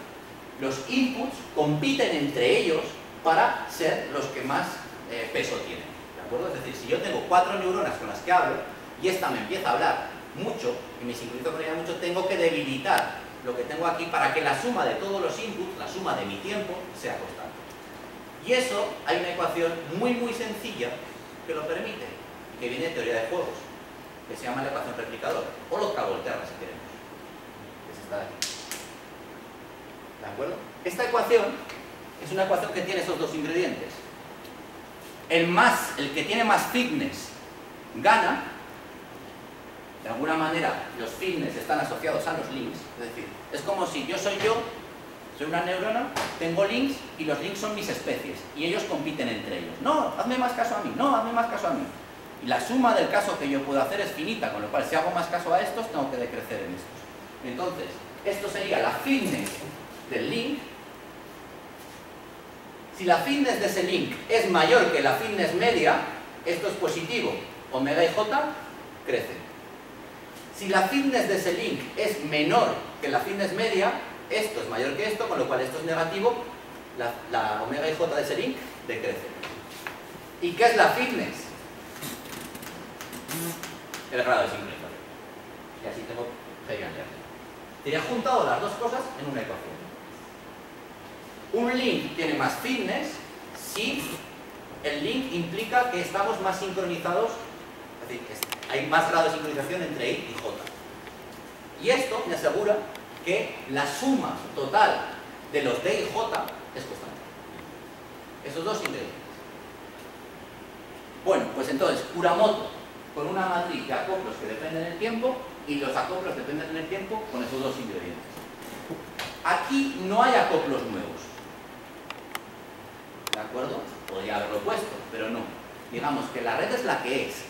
Los inputs compiten entre ellos para ser los que más peso tienen, ¿de acuerdo? Es decir, si yo tengo 4 neuronas con las que hablo y esta me empieza a hablar mucho y me sincronizo con ella mucho, tengo que debilitar lo que tengo aquí para que la suma de todos los inputs, la suma de mi tiempo, sea constante. Y eso, hay una ecuación muy muy sencilla que lo permite, que viene de teoría de juegos, que se llama la ecuación replicador, o Lotka-Volterra si queremos, que es esta de aquí. ¿De acuerdo? Esta ecuación es una ecuación que tiene esos dos ingredientes. El que tiene más fitness gana. De alguna manera los fitness están asociados a los links, es decir, es como si yo, soy una neurona, tengo links y los links son mis especies y ellos compiten entre ellos. No, hazme más caso a mí, no, hazme más caso a mí. Y la suma del caso que yo puedo hacer es finita, con lo cual si hago más caso a estos, tengo que decrecer en estos. Entonces, esto sería la fitness del link. Si la fitness de ese link es mayor que la fitness media, esto es positivo, omega y j crecen. Si la fitness de ese link es menor que la fitness media, esto es mayor que esto, con lo cual esto es negativo, la omega y j de ese link decrece. ¿Y qué es la fitness? El grado de sincronización. Y así tengo Hegel. Te he juntado las dos cosas en una ecuación. Un link tiene más fitness si el link implica que estamos más sincronizados, es decir, hay más grado de sincronización entre I y J. Y esto me asegura que la suma total de los D y J es constante. Esos dos ingredientes. Bueno, pues entonces, Kuramoto con una matriz de acoplos que dependen del tiempo y los acoplos dependen del tiempo con esos dos ingredientes. Aquí no hay acoplos nuevos. ¿De acuerdo? Podría haberlo puesto, pero no. Digamos que la red es la que es.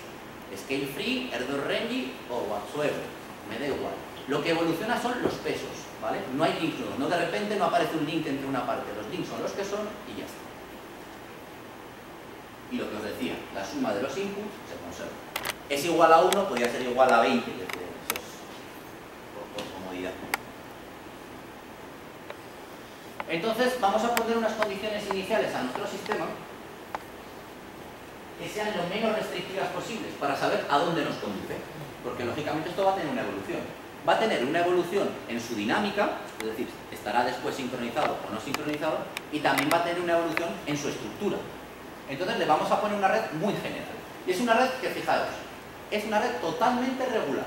Scale Free, Erdős Rényi o whatsoever. Me da igual. Lo que evoluciona son los pesos, ¿vale? No hay links nuevos. No de repente no aparece un link entre una parte. Los links son los que son y ya está. Y lo que os decía, la suma de los inputs se conserva. Es igual a 1, podría ser igual a 20. Eso es por comodidad. Entonces, vamos a poner unas condiciones iniciales a nuestro sistema que sean lo menos restrictivas posibles para saber a dónde nos conduce. Porque, lógicamente, esto va a tener una evolución. Va a tener una evolución en su dinámica, es decir, estará después sincronizado o no sincronizado, y también va a tener una evolución en su estructura. Entonces, le vamos a poner una red muy general. Y es una red que, fijaos, es una red totalmente regular,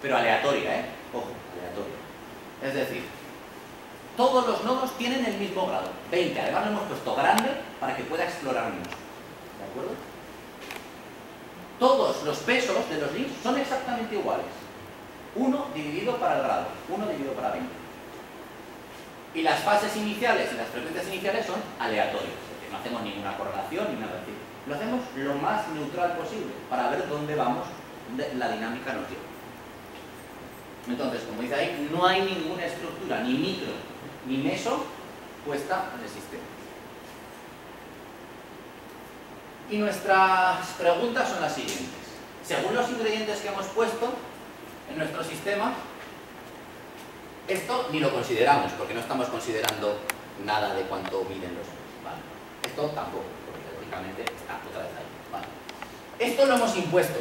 pero aleatoria, ¿eh? Ojo, aleatoria. Es decir, todos los nodos tienen el mismo grado, 20. Además lo hemos puesto grande para que pueda explorar mucho. ¿De acuerdo? Todos los pesos de los links son exactamente iguales. 1 dividido para el grado, 1 dividido para 20. Y las fases iniciales y las frecuencias iniciales son aleatorias. Es decir, no hacemos ninguna correlación ni nada así. Lo hacemos lo más neutral posible para ver dónde vamos, dónde la dinámica nos lleva. Entonces, como dice ahí, no hay ninguna estructura, ni micro, ni meso, puesta en el sistema. Y nuestras preguntas son las siguientes. Según los ingredientes que hemos puesto en nuestro sistema, esto ni lo consideramos, porque no estamos considerando nada de cuánto miden los nodos, ¿vale? Esto tampoco, porque lógicamente está otra vez ahí, ¿vale? Esto lo hemos impuesto,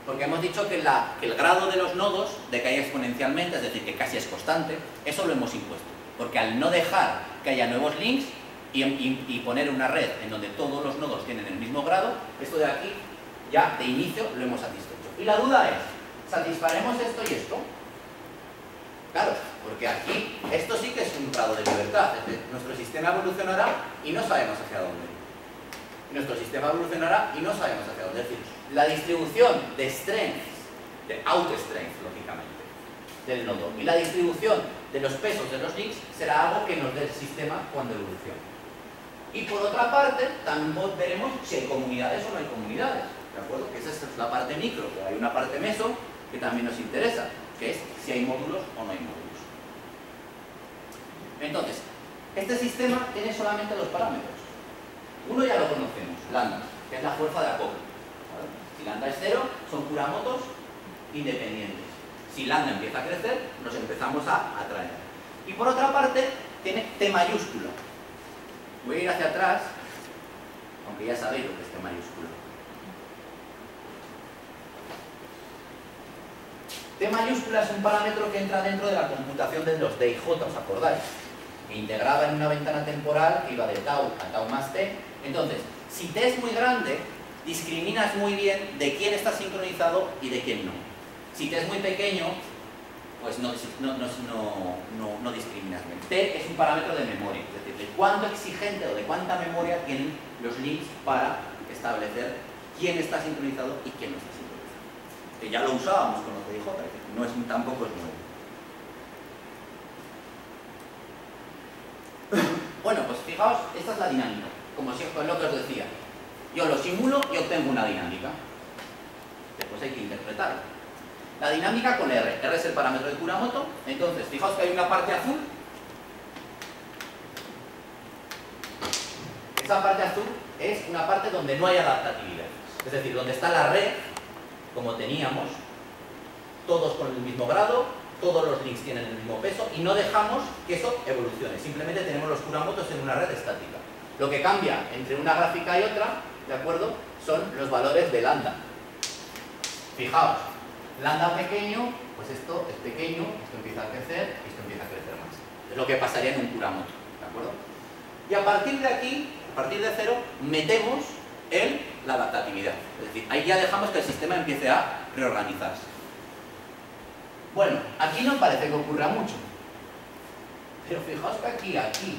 porque hemos dicho que el grado de los nodos decae exponencialmente, es decir, que casi es constante. Eso lo hemos impuesto, porque al no dejar que haya nuevos links y poner una red en donde todos los nodos tienen el mismo grado, esto de aquí ya de inicio lo hemos satisfecho. Y la duda es, ¿satisfaremos esto y esto? Claro, porque aquí esto sí que es un grado de libertad. Es decir, nuestro sistema evolucionará y no sabemos hacia dónde. Nuestro sistema evolucionará y no sabemos hacia dónde. Es decir, la distribución de strengths, de out-strength, lógicamente, del nodo, y la distribución de los pesos de los links será algo que nos dé el sistema cuando evolucione. Y por otra parte, también veremos si hay comunidades o no hay comunidades. ¿De acuerdo? Que esa es la parte micro, pero hay una parte meso que también nos interesa, que es si hay módulos o no hay módulos. Entonces, este sistema tiene solamente dos parámetros. Uno ya lo conocemos, lambda, que es la fuerza de acoplo. ¿Vale? Si lambda es 0, son Kuramotos independientes. Si lambda empieza a crecer, nos empezamos a atraer. Y por otra parte, tiene T mayúscula. Voy a ir hacia atrás, aunque ya sabéis lo que es T mayúscula. T mayúscula es un parámetro que entra dentro de la computación de los D y J, ¿os acordáis? Que integraba en una ventana temporal que iba de tau a tau más t. Entonces, si t es muy grande, discriminas muy bien de quién está sincronizado y de quién no. Si T es muy pequeño, pues no discriminas bien. T es un parámetro de memoria, es decir, de cuánto exigente o de cuánta memoria tienen los links para establecer quién está sincronizado y quién no está sincronizado. Que ya lo usábamos con los DIJ, tampoco es nuevo. Bueno, pues fijaos, esta es la dinámica, como es lo que os decía. Yo lo simulo y obtengo una dinámica. Después hay que interpretarla. La dinámica con R. R es el parámetro de Kuramoto. Entonces, fijaos que hay una parte azul. Esa parte azul es una parte donde no hay adaptatividad. Es decir, donde está la red, como teníamos, todos con el mismo grado, todos los links tienen el mismo peso y no dejamos que eso evolucione. Simplemente tenemos los Kuramotos en una red estática. Lo que cambia entre una gráfica y otra, ¿de acuerdo?, son los valores de lambda. Fijaos, lambda pequeño, pues esto es pequeño, esto empieza a crecer y esto empieza a crecer más. Es lo que pasaría en un Kuramoto, ¿de acuerdo? Y a partir de aquí, a partir de 0, metemos la adaptatividad. Es decir, ahí ya dejamos que el sistema empiece a reorganizarse. Bueno, aquí no parece que ocurra mucho. Pero fijaos que aquí y aquí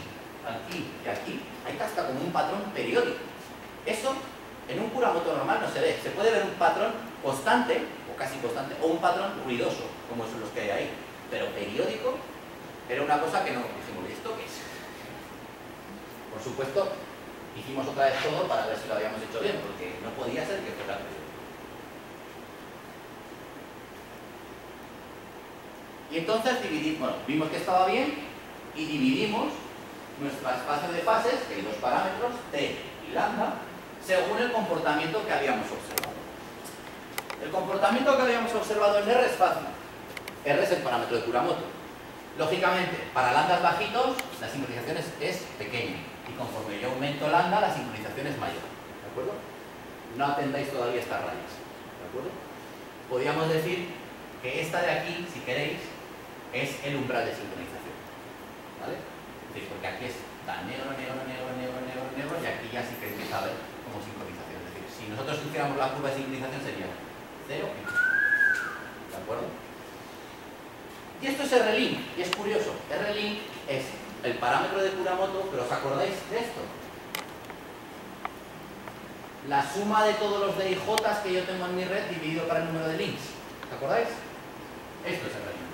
hay hasta como un patrón periódico. Eso en un Kuramoto normal no se ve. Se puede ver un patrón constante, o casi constante, o un patrón ruidoso, como son los que hay ahí. Pero periódico era una cosa que no dijimos, ¿esto qué es? Por supuesto, hicimos otra vez todo para ver si lo habíamos hecho bien, porque no podía ser que fuera periódico. Y entonces vimos que estaba bien y dividimos nuestro espacio de fases, que hay dos parámetros, T y lambda, según el comportamiento que habíamos observado. El comportamiento que habíamos observado en R es fácil. R es el parámetro de Kuramoto. Lógicamente, para lambdas bajitos, la sincronización es pequeña. Y conforme yo aumento lambda, la sincronización es mayor. ¿De acuerdo? No atendáis todavía estas rayas. ¿De acuerdo? Podríamos decir que esta de aquí, si queréis, es el umbral de sincronización. ¿Vale? Es decir, porque aquí está negro, negro, negro, negro, negro, negro, y aquí ya sí que empieza a ver como sincronización. Es decir, si nosotros hiciéramos la curva de sincronización sería 0. ¿De acuerdo? Y esto es R-link, y es curioso. R-link es el parámetro de Kuramoto, pero ¿os acordáis de esto? La suma de todos los DIJ que yo tengo en mi red dividido para el número de links. ¿Os acordáis? Esto es R-link.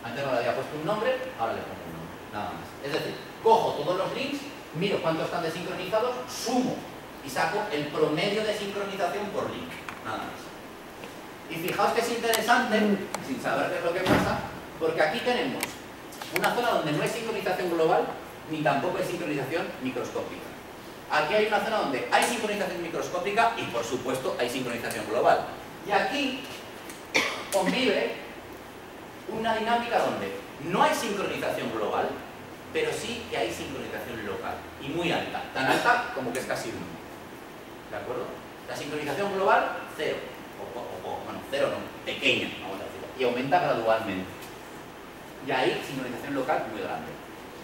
Antes no le había puesto un nombre, ahora le pongo un nombre, nada más. Es decir, cojo todos los links, miro cuántos están desincronizados, sumo y saco el promedio de sincronización por link, nada más. Y fijaos que es interesante, sin saber qué es lo que pasa, porque aquí tenemos una zona donde no hay sincronización global, ni tampoco hay sincronización microscópica. Aquí hay una zona donde hay sincronización microscópica y, por supuesto, hay sincronización global. Y aquí convive una dinámica donde no hay sincronización global, pero sí que hay sincronización local, y muy alta, tan alta como que es casi 1. ¿De acuerdo? La sincronización global, 0. Bueno, 0 no, pequeña, vamos a decirlo, y aumenta gradualmente. Y hay sincronización local muy grande.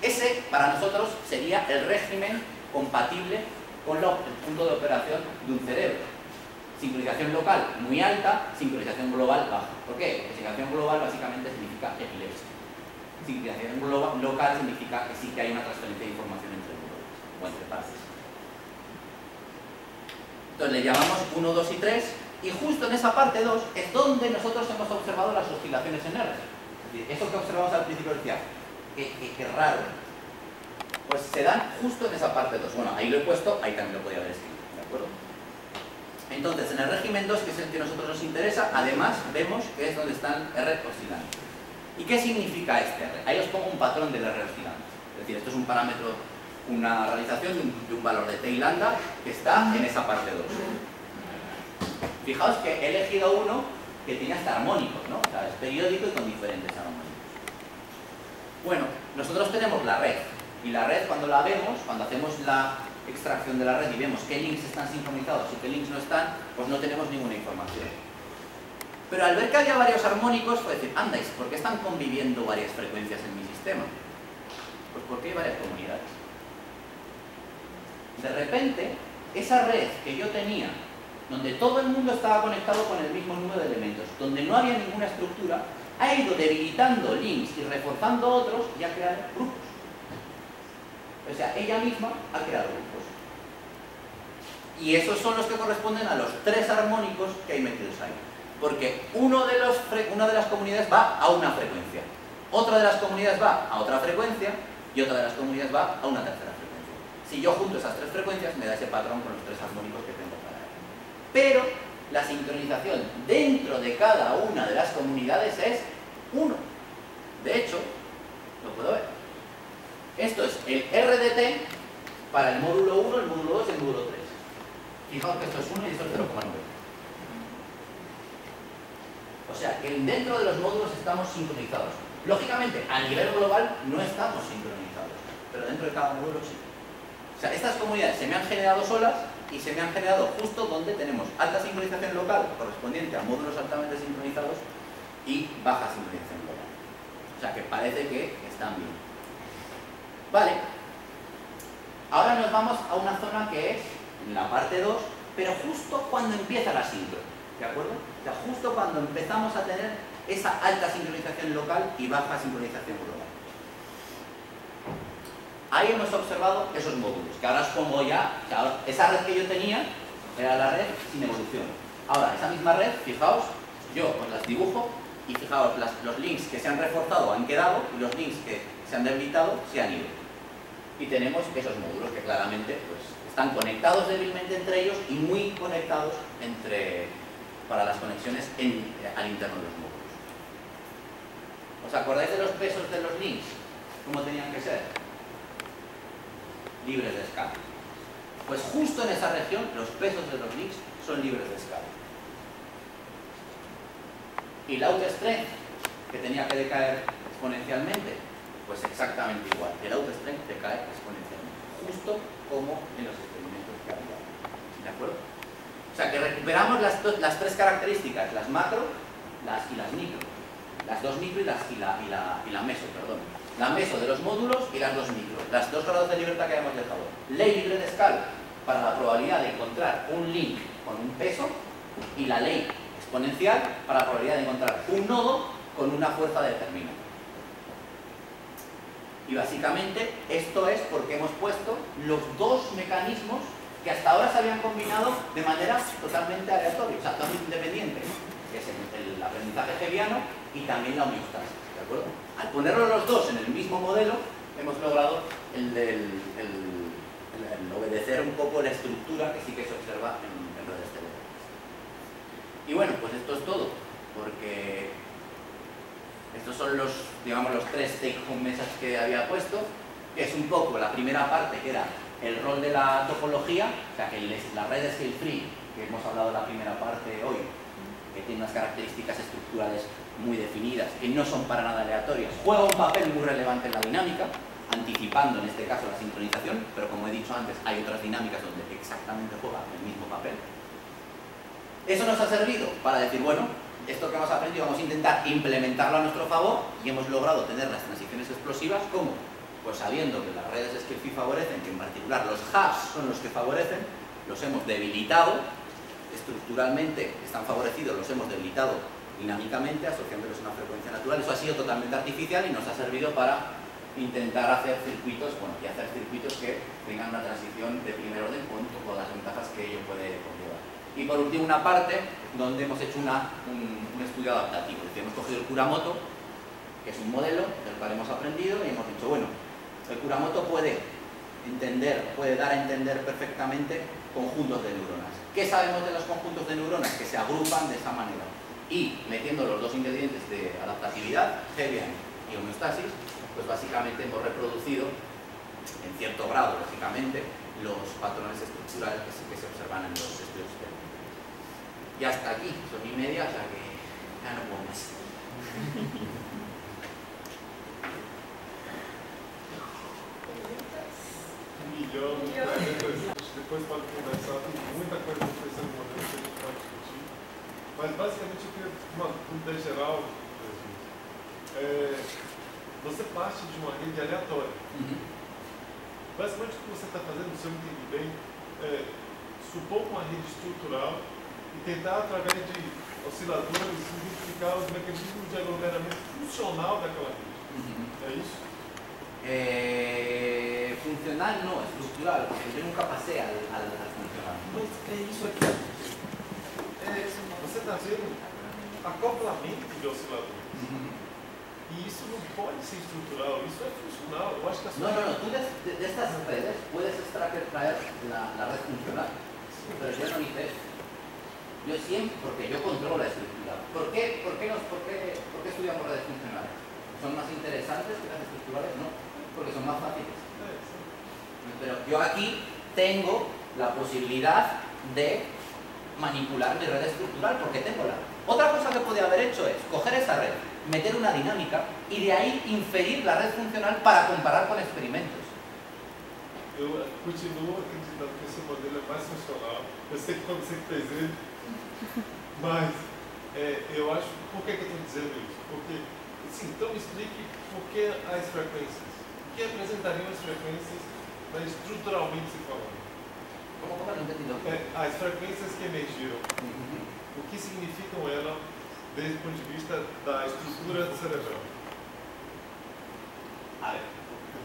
Ese, para nosotros, sería el régimen compatible con el punto de operación de un cerebro. Sincronización local muy alta, sincronización global baja. ¿Por qué? Porque sincronización global básicamente significa epilepsia. Sincronización local significa que sí que hay una transferencia de información entre neuronas o entre partes. Entonces le llamamos 1, 2 y 3, y justo en esa parte 2 es donde nosotros hemos observado las oscilaciones en R. Es decir, eso que observamos al principio decía, qué raro. Pues se dan justo en esa parte 2. Bueno, ahí lo he puesto, ahí también lo podía haber escrito, ¿de acuerdo? Entonces, en el régimen 2, que es el que a nosotros nos interesa, además vemos que es donde están R oscilantes. ¿Y qué significa este R? Ahí os pongo un patrón del R oscilante. Es decir, esto es un parámetro, una realización de un valor de T y lambda que está en esa parte 2. Fijaos que he elegido uno que tiene hasta armónicos, ¿no? O sea, es periódico y con diferentes armónicos. Bueno, nosotros tenemos la red. Y la red, cuando la vemos, cuando hacemos la extracción de la red y vemos qué links están sincronizados y qué links no están, pues no tenemos ninguna información. Pero al ver que había varios armónicos, fue decir, anda, ¿por qué están conviviendo varias frecuencias en mi sistema? Pues porque hay varias comunidades. De repente, esa red que yo tenía, donde todo el mundo estaba conectado con el mismo número de elementos, donde no había ninguna estructura, ha ido debilitando links y reforzando otros y ha creado grupos. O sea, ella misma ha creado grupos. Y esos son los que corresponden a los 3 armónicos que hay metidos ahí. Porque una de las comunidades va a una frecuencia, otra de las comunidades va a otra frecuencia y otra de las comunidades va a una tercera frecuencia. Si yo junto esas 3 frecuencias, me da ese patrón con los 3 armónicos que tengo para él. Pero la sincronización dentro de cada una de las comunidades es 1. De hecho, lo puedo ver. Esto es el RDT para el módulo 1, el módulo 2 y el módulo 3. Fijaos que esto es 1 y esto es 0,9. O sea, que dentro de los módulos estamos sincronizados. Lógicamente, a nivel global no estamos sincronizados, pero dentro de cada módulo sí. O sea, estas comunidades se me han generado solas y se me han generado justo donde tenemos alta sincronización local, correspondiente a módulos altamente sincronizados, y baja sincronización global. O sea, que parece que están bien. Vale. Ahora nos vamos a una zona que es en la parte 2, pero justo cuando empieza la sincro. ¿De acuerdo? O sea, justo cuando empezamos a tener esa alta sincronización local y baja sincronización global. Ahí hemos observado esos módulos, que ahora es como ya, o sea, esa red que yo tenía era la red sin evolución. Ahora, esa misma red, fijaos, yo os las dibujo y fijaos, los links que se han reforzado han quedado y los links que se han debilitado se han ido. Y tenemos esos módulos que claramente pues, están conectados débilmente entre ellos y muy conectados para las conexiones al interno de los módulos. ¿Os acordáis de los pesos de los links? ¿Cómo tenían que ser? Libres de escala. Pues justo en esa región los pesos de los links son libres de escala. Y la out strength, que tenía que decaer exponencialmente, pues exactamente igual. El out strength decae exponencialmente, justo como en los experimentos que había. ¿De acuerdo? O sea que recuperamos las 3 características, las macro y las micro. Las 2 micro y la meso, perdón. La meso de los módulos y las 2 micro. Las 2 grados de libertad que habíamos dejado. Ley libre de escala para la probabilidad de encontrar un link con un peso y la ley exponencial para la probabilidad de encontrar un nodo con una fuerza determinada. Y básicamente esto es porque hemos puesto los 2 mecanismos que hasta ahora se habían combinado de manera totalmente aleatoria, o sea, totalmente independiente, que es el aprendizaje hebbiano y también la homeostasis, ¿de acuerdo? Al ponerlos los 2 en el mismo modelo, hemos logrado el obedecer un poco la estructura que sí que se observa en redes telepáticas. Y bueno, pues esto es todo, porque estos son los, digamos, los 3 take home messages que había puesto, que es un poco la primera parte, que era el rol de la topología, o sea, que la red scale free, que hemos hablado en la primera parte hoy, que tiene unas características estructurales muy definidas, que no son para nada aleatorias, juega un papel muy relevante en la dinámica, anticipando en este caso la sincronización, pero como he dicho antes, hay otras dinámicas donde exactamente juega el mismo papel. Eso nos ha servido para decir, bueno, esto que hemos aprendido vamos a intentar implementarlo a nuestro favor y hemos logrado tener las transiciones explosivas. ¿Cómo? Pues sabiendo que las redes scale free favorecen, que en particular los hubs son los que favorecen, los hemos debilitado estructuralmente, están favorecidos, los hemos debilitado dinámicamente, asociándolos a una frecuencia natural. Eso ha sido totalmente artificial y nos ha servido para intentar hacer circuitos, bueno, y hacer circuitos que tengan una transición de primer orden con todas las ventajas que ello puede conllevar. Y por último, una parte donde hemos hecho un estudio adaptativo. Es decir, hemos cogido el Kuramoto, que es un modelo del cual hemos aprendido, y hemos dicho, bueno, el Kuramoto puede dar a entender perfectamente conjuntos de neuronas. ¿Qué sabemos de los conjuntos de neuronas? Que se agrupan de esa manera. Y metiendo los 2 ingredientes de adaptatividad, Hebbian y homeostasis, pues básicamente hemos reproducido, en cierto grado, lógicamente, los patrones estructurales que se observan en los estudios experimentales. Y hasta aquí, son 1:30, o sea que ya no puedo más. Depois pode conversar, tem muita coisa acontecendo no modelo que a gente pode discutir. Mas basicamente eu queria, uma ideia geral, você parte de uma rede aleatória. Basicamente o que você está fazendo, se eu entendi bem, supor uma rede estrutural e tentar, através de osciladores, identificar os mecanismos de aglomeramento funcional daquela rede. É isso? Funcional no, estructural, porque yo nunca pasé al funcional. Mas é isso aqui. Você está vendo acoplamento de osciladores. Y eso no puede ser estructural, eso es funcional. Yo acho que no, tú de estas redes puedes traer la red funcional, pero yo no hice eso. Yo siempre, porque yo controlo la estructura. ¿Por qué estudiamos redes funcionales? ¿Son más interesantes que las estructurales? No, porque son más fáciles. Pero yo aquí tengo la posibilidad de manipular mi red estructural porque tengo la red. Otra cosa que podía haber hecho es coger esa red, meter una dinámica y de ahí inferir la red funcional para comparar con experimentos. Eu continuo acreditando que esse modelo é mais funcional. Eu sei que quando você fez ele, mas eu acho. Por que eu estou dizendo isso? Porque, sim, então me explique por que as frequências. O que representariam as frequências estruturalmente se falando? Como não entendi? As frequências que emergiram. O que significam elas desde o ponto de vista da estrutura cerebral? A ver,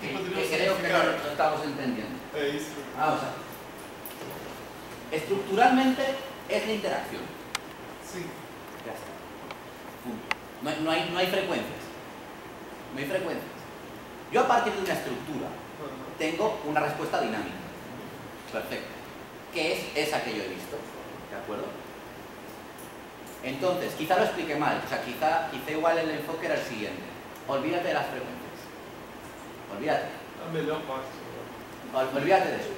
creo que no lo estamos entendiendo. Eso. O sea, estructuralmente es la interacción. Sí. Ya está. Punto. No hay frecuencias. No hay frecuencias. Yo a partir de una estructura tengo una respuesta dinámica. Perfecto. Que es esa que yo he visto. ¿De acuerdo? Entonces, quizá lo expliqué mal, o sea, quizá igual el enfoque era el siguiente. Olvídate de las frecuencias. Olvídate. La mejor parte. Olvídate de eso.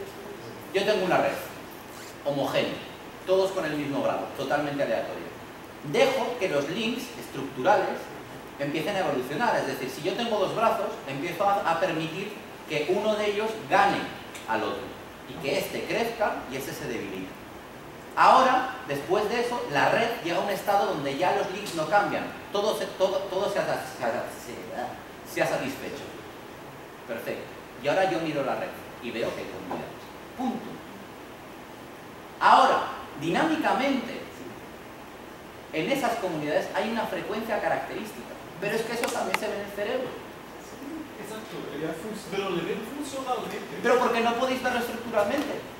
Yo tengo una red homogénea, todos con el mismo grado, totalmente aleatorio. Dejo que los links estructurales empiecen a evolucionar, es decir, si yo tengo dos brazos, empiezo a permitir que uno de ellos gane al otro y que este crezca y ese se debilite. Ahora, después de eso, la red llega a un estado donde ya los links no cambian, todo se ha satisfecho. Perfecto. Y ahora yo miro la red y veo que hay comunidades. Punto. Ahora, dinámicamente, en esas comunidades hay una frecuencia característica, pero es que eso también se ve en el cerebro. Exacto, pero le ven funcionalmente. Pero porque no podéis verlo estructuralmente.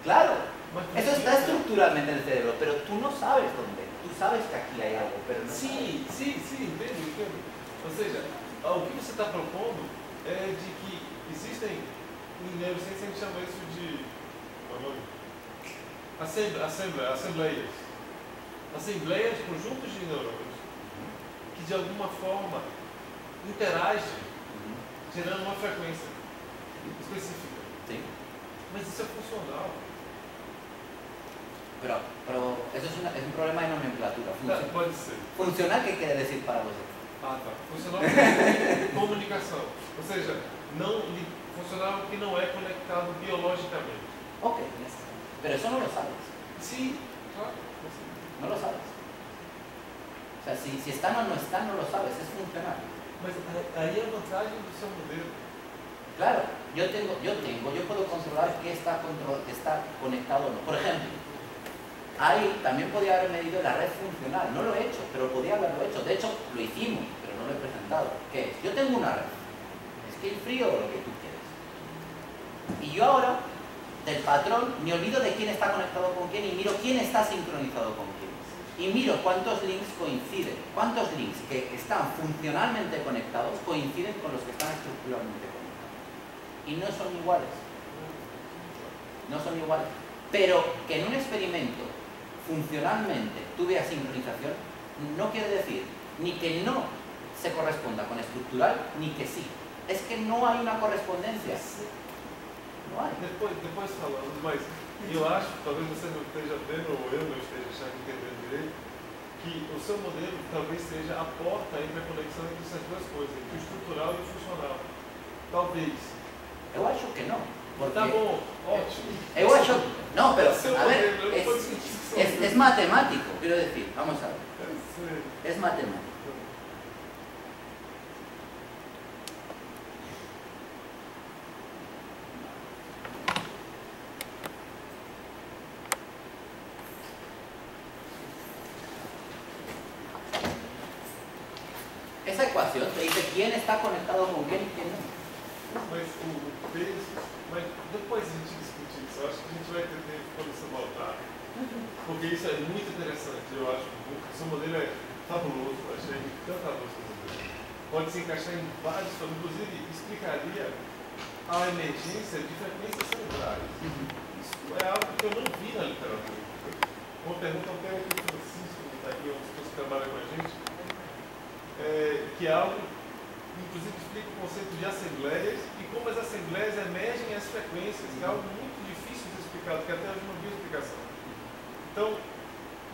Claro, eso está estructuralmente en el cerebro, pero tú no sabes dónde. Tú sabes que aquí hay algo, pero no sim, entendo. Ou seja, o que você está propondo é de que existem, em neurociência a gente chama isso de assembleias, conjuntos de neurônios, que de alguma forma interagem, gerando uma frequência específica. Sim. Mas isso é funcional. Pero eso es un problema de nomenclatura. Pode ser. Funcional, ¿qué quiere decir para vosotros? Tá. Funcional é comunicação. Ou seja, funcional que não é conectado biologicamente. Ok, pero eso no lo sabes. Sim, claro. No lo sabes. O sea, si están o no están, no lo sabes, es funcional. Mas aí é a vantagem do seu modelo. Claro, yo puedo controlar qué está conectado o no. Por ejemplo, ahí también podía haber medido la red funcional. No lo he hecho, pero podía haberlo hecho. De hecho, lo hicimos, pero no lo he presentado. ¿Qué es? Yo tengo una red. Es que el frío o lo que tú quieres. Y yo ahora, del patrón, me olvido de quién está conectado con quién y miro quién está sincronizado con quién. Y miro cuántos links coinciden. Cuántos links que están funcionalmente conectados coinciden con los que están estructuralmente conectados. Y no son iguales. No son iguales. Pero que en un experimento funcionalmente tuve sincronización, no quiere decir ni que no se corresponda con estructural, ni que sí. Es que no hay una correspondencia. No hay. Depois falamos, mas eu acho, talvez você não esteja vendo, ou eu não esteja entendendo direito, que o seu modelo talvez seja a porta entre a conexão entre essas duas coisas, entre o estrutural e o funcional. Talvez. Eu acho que no. Porque tá bom, ótimo. Eu acho, no, pero a ver, es matemático, quiero decir, vamos a ver. Es matemático. esa ecuación te dice quién está conectado con quién y quién no. Mas o peso, mas depois a gente discutir isso, eu acho que a gente vai ter tempo quando isso voltar. Porque isso é muito interessante, eu acho. O seu modelo é fabuloso, eu achei encantador o seu modelo. Pode se encaixar em vários, inclusive explicaria a emergência de frequências cerebrais. Isso é algo que eu não vi na literatura. Uma pergunta até aqui o Francisco, que está aqui, uma pessoa que trabalha com a gente, que é algo, inclusive explica o conceito de assembleias e como as assembleias emergem as frequências, que é algo muito difícil de explicar, porque até hoje não vi explicação. Então,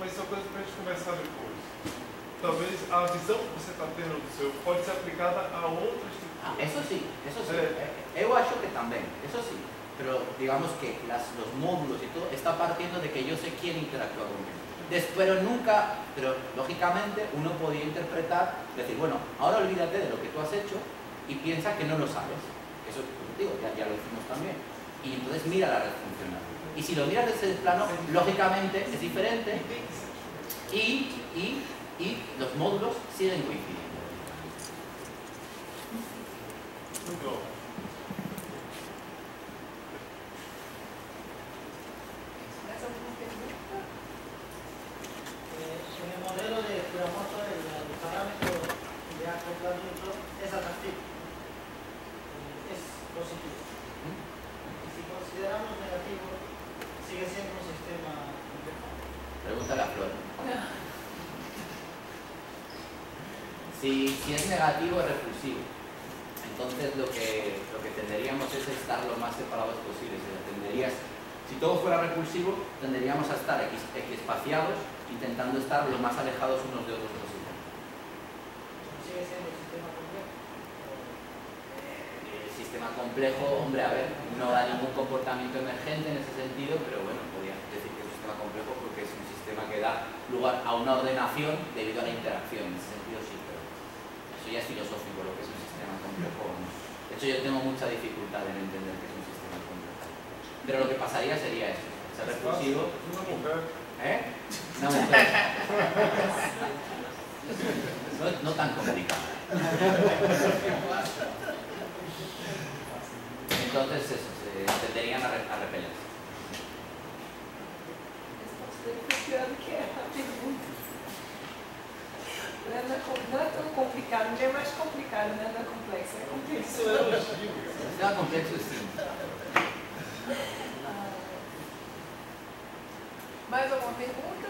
mas isso é uma coisa para a gente conversar depois. Talvez a visão que você está tendo do seu pode ser aplicada a outras estruturas. Eso sí. Yo acho que también, eso sí. Pero digamos que los módulos y todo está partiendo de que yo sé quién interactúa conmigo. Pero lógicamente uno podría interpretar, decir, bueno, ahora olvídate de lo que tú has hecho y piensa que no lo sabes. Eso digo, ya lo hicimos también. Y entonces mira la red funcional. Y si lo miras desde el plano, lógicamente es diferente y los módulos siguen coincidiendo. En el modelo de Kuramoto, el parámetro de acoplamiento es atractivo, es positivo. Y si consideramos negativo, sigue siendo un sistema complejo. Pregúntale a Flor. Si es negativo, es repulsivo. Entonces lo que tenderíamos es estar lo más separados posible. Si todo fuera repulsivo, tenderíamos a estar equiespaciados, intentando estar lo más alejados unos de otros posible. ¿Sigue siendo un sistema complejo? El sistema complejo, hombre, a ver, no da ningún comportamiento emergente en ese sentido, pero bueno, podría decir que es un sistema complejo porque es un sistema que da lugar a una ordenación debido a la interacción. En ese sentido sí, pero eso ya es filosófico, lo que es un sistema complejo o no. De hecho, yo tengo mucha dificultad en entender que es un sistema complejo. Pero lo que pasaría sería eso, ser repulsivo. Una mujer. Una mujer. No tan complicado. Entonces eso, se tenderían a repelerse. Não é tão complicado, não é mais complicado, não é complexo, é complexo. Isso é elogio. Isso é complexo, sim. Mais alguma pergunta?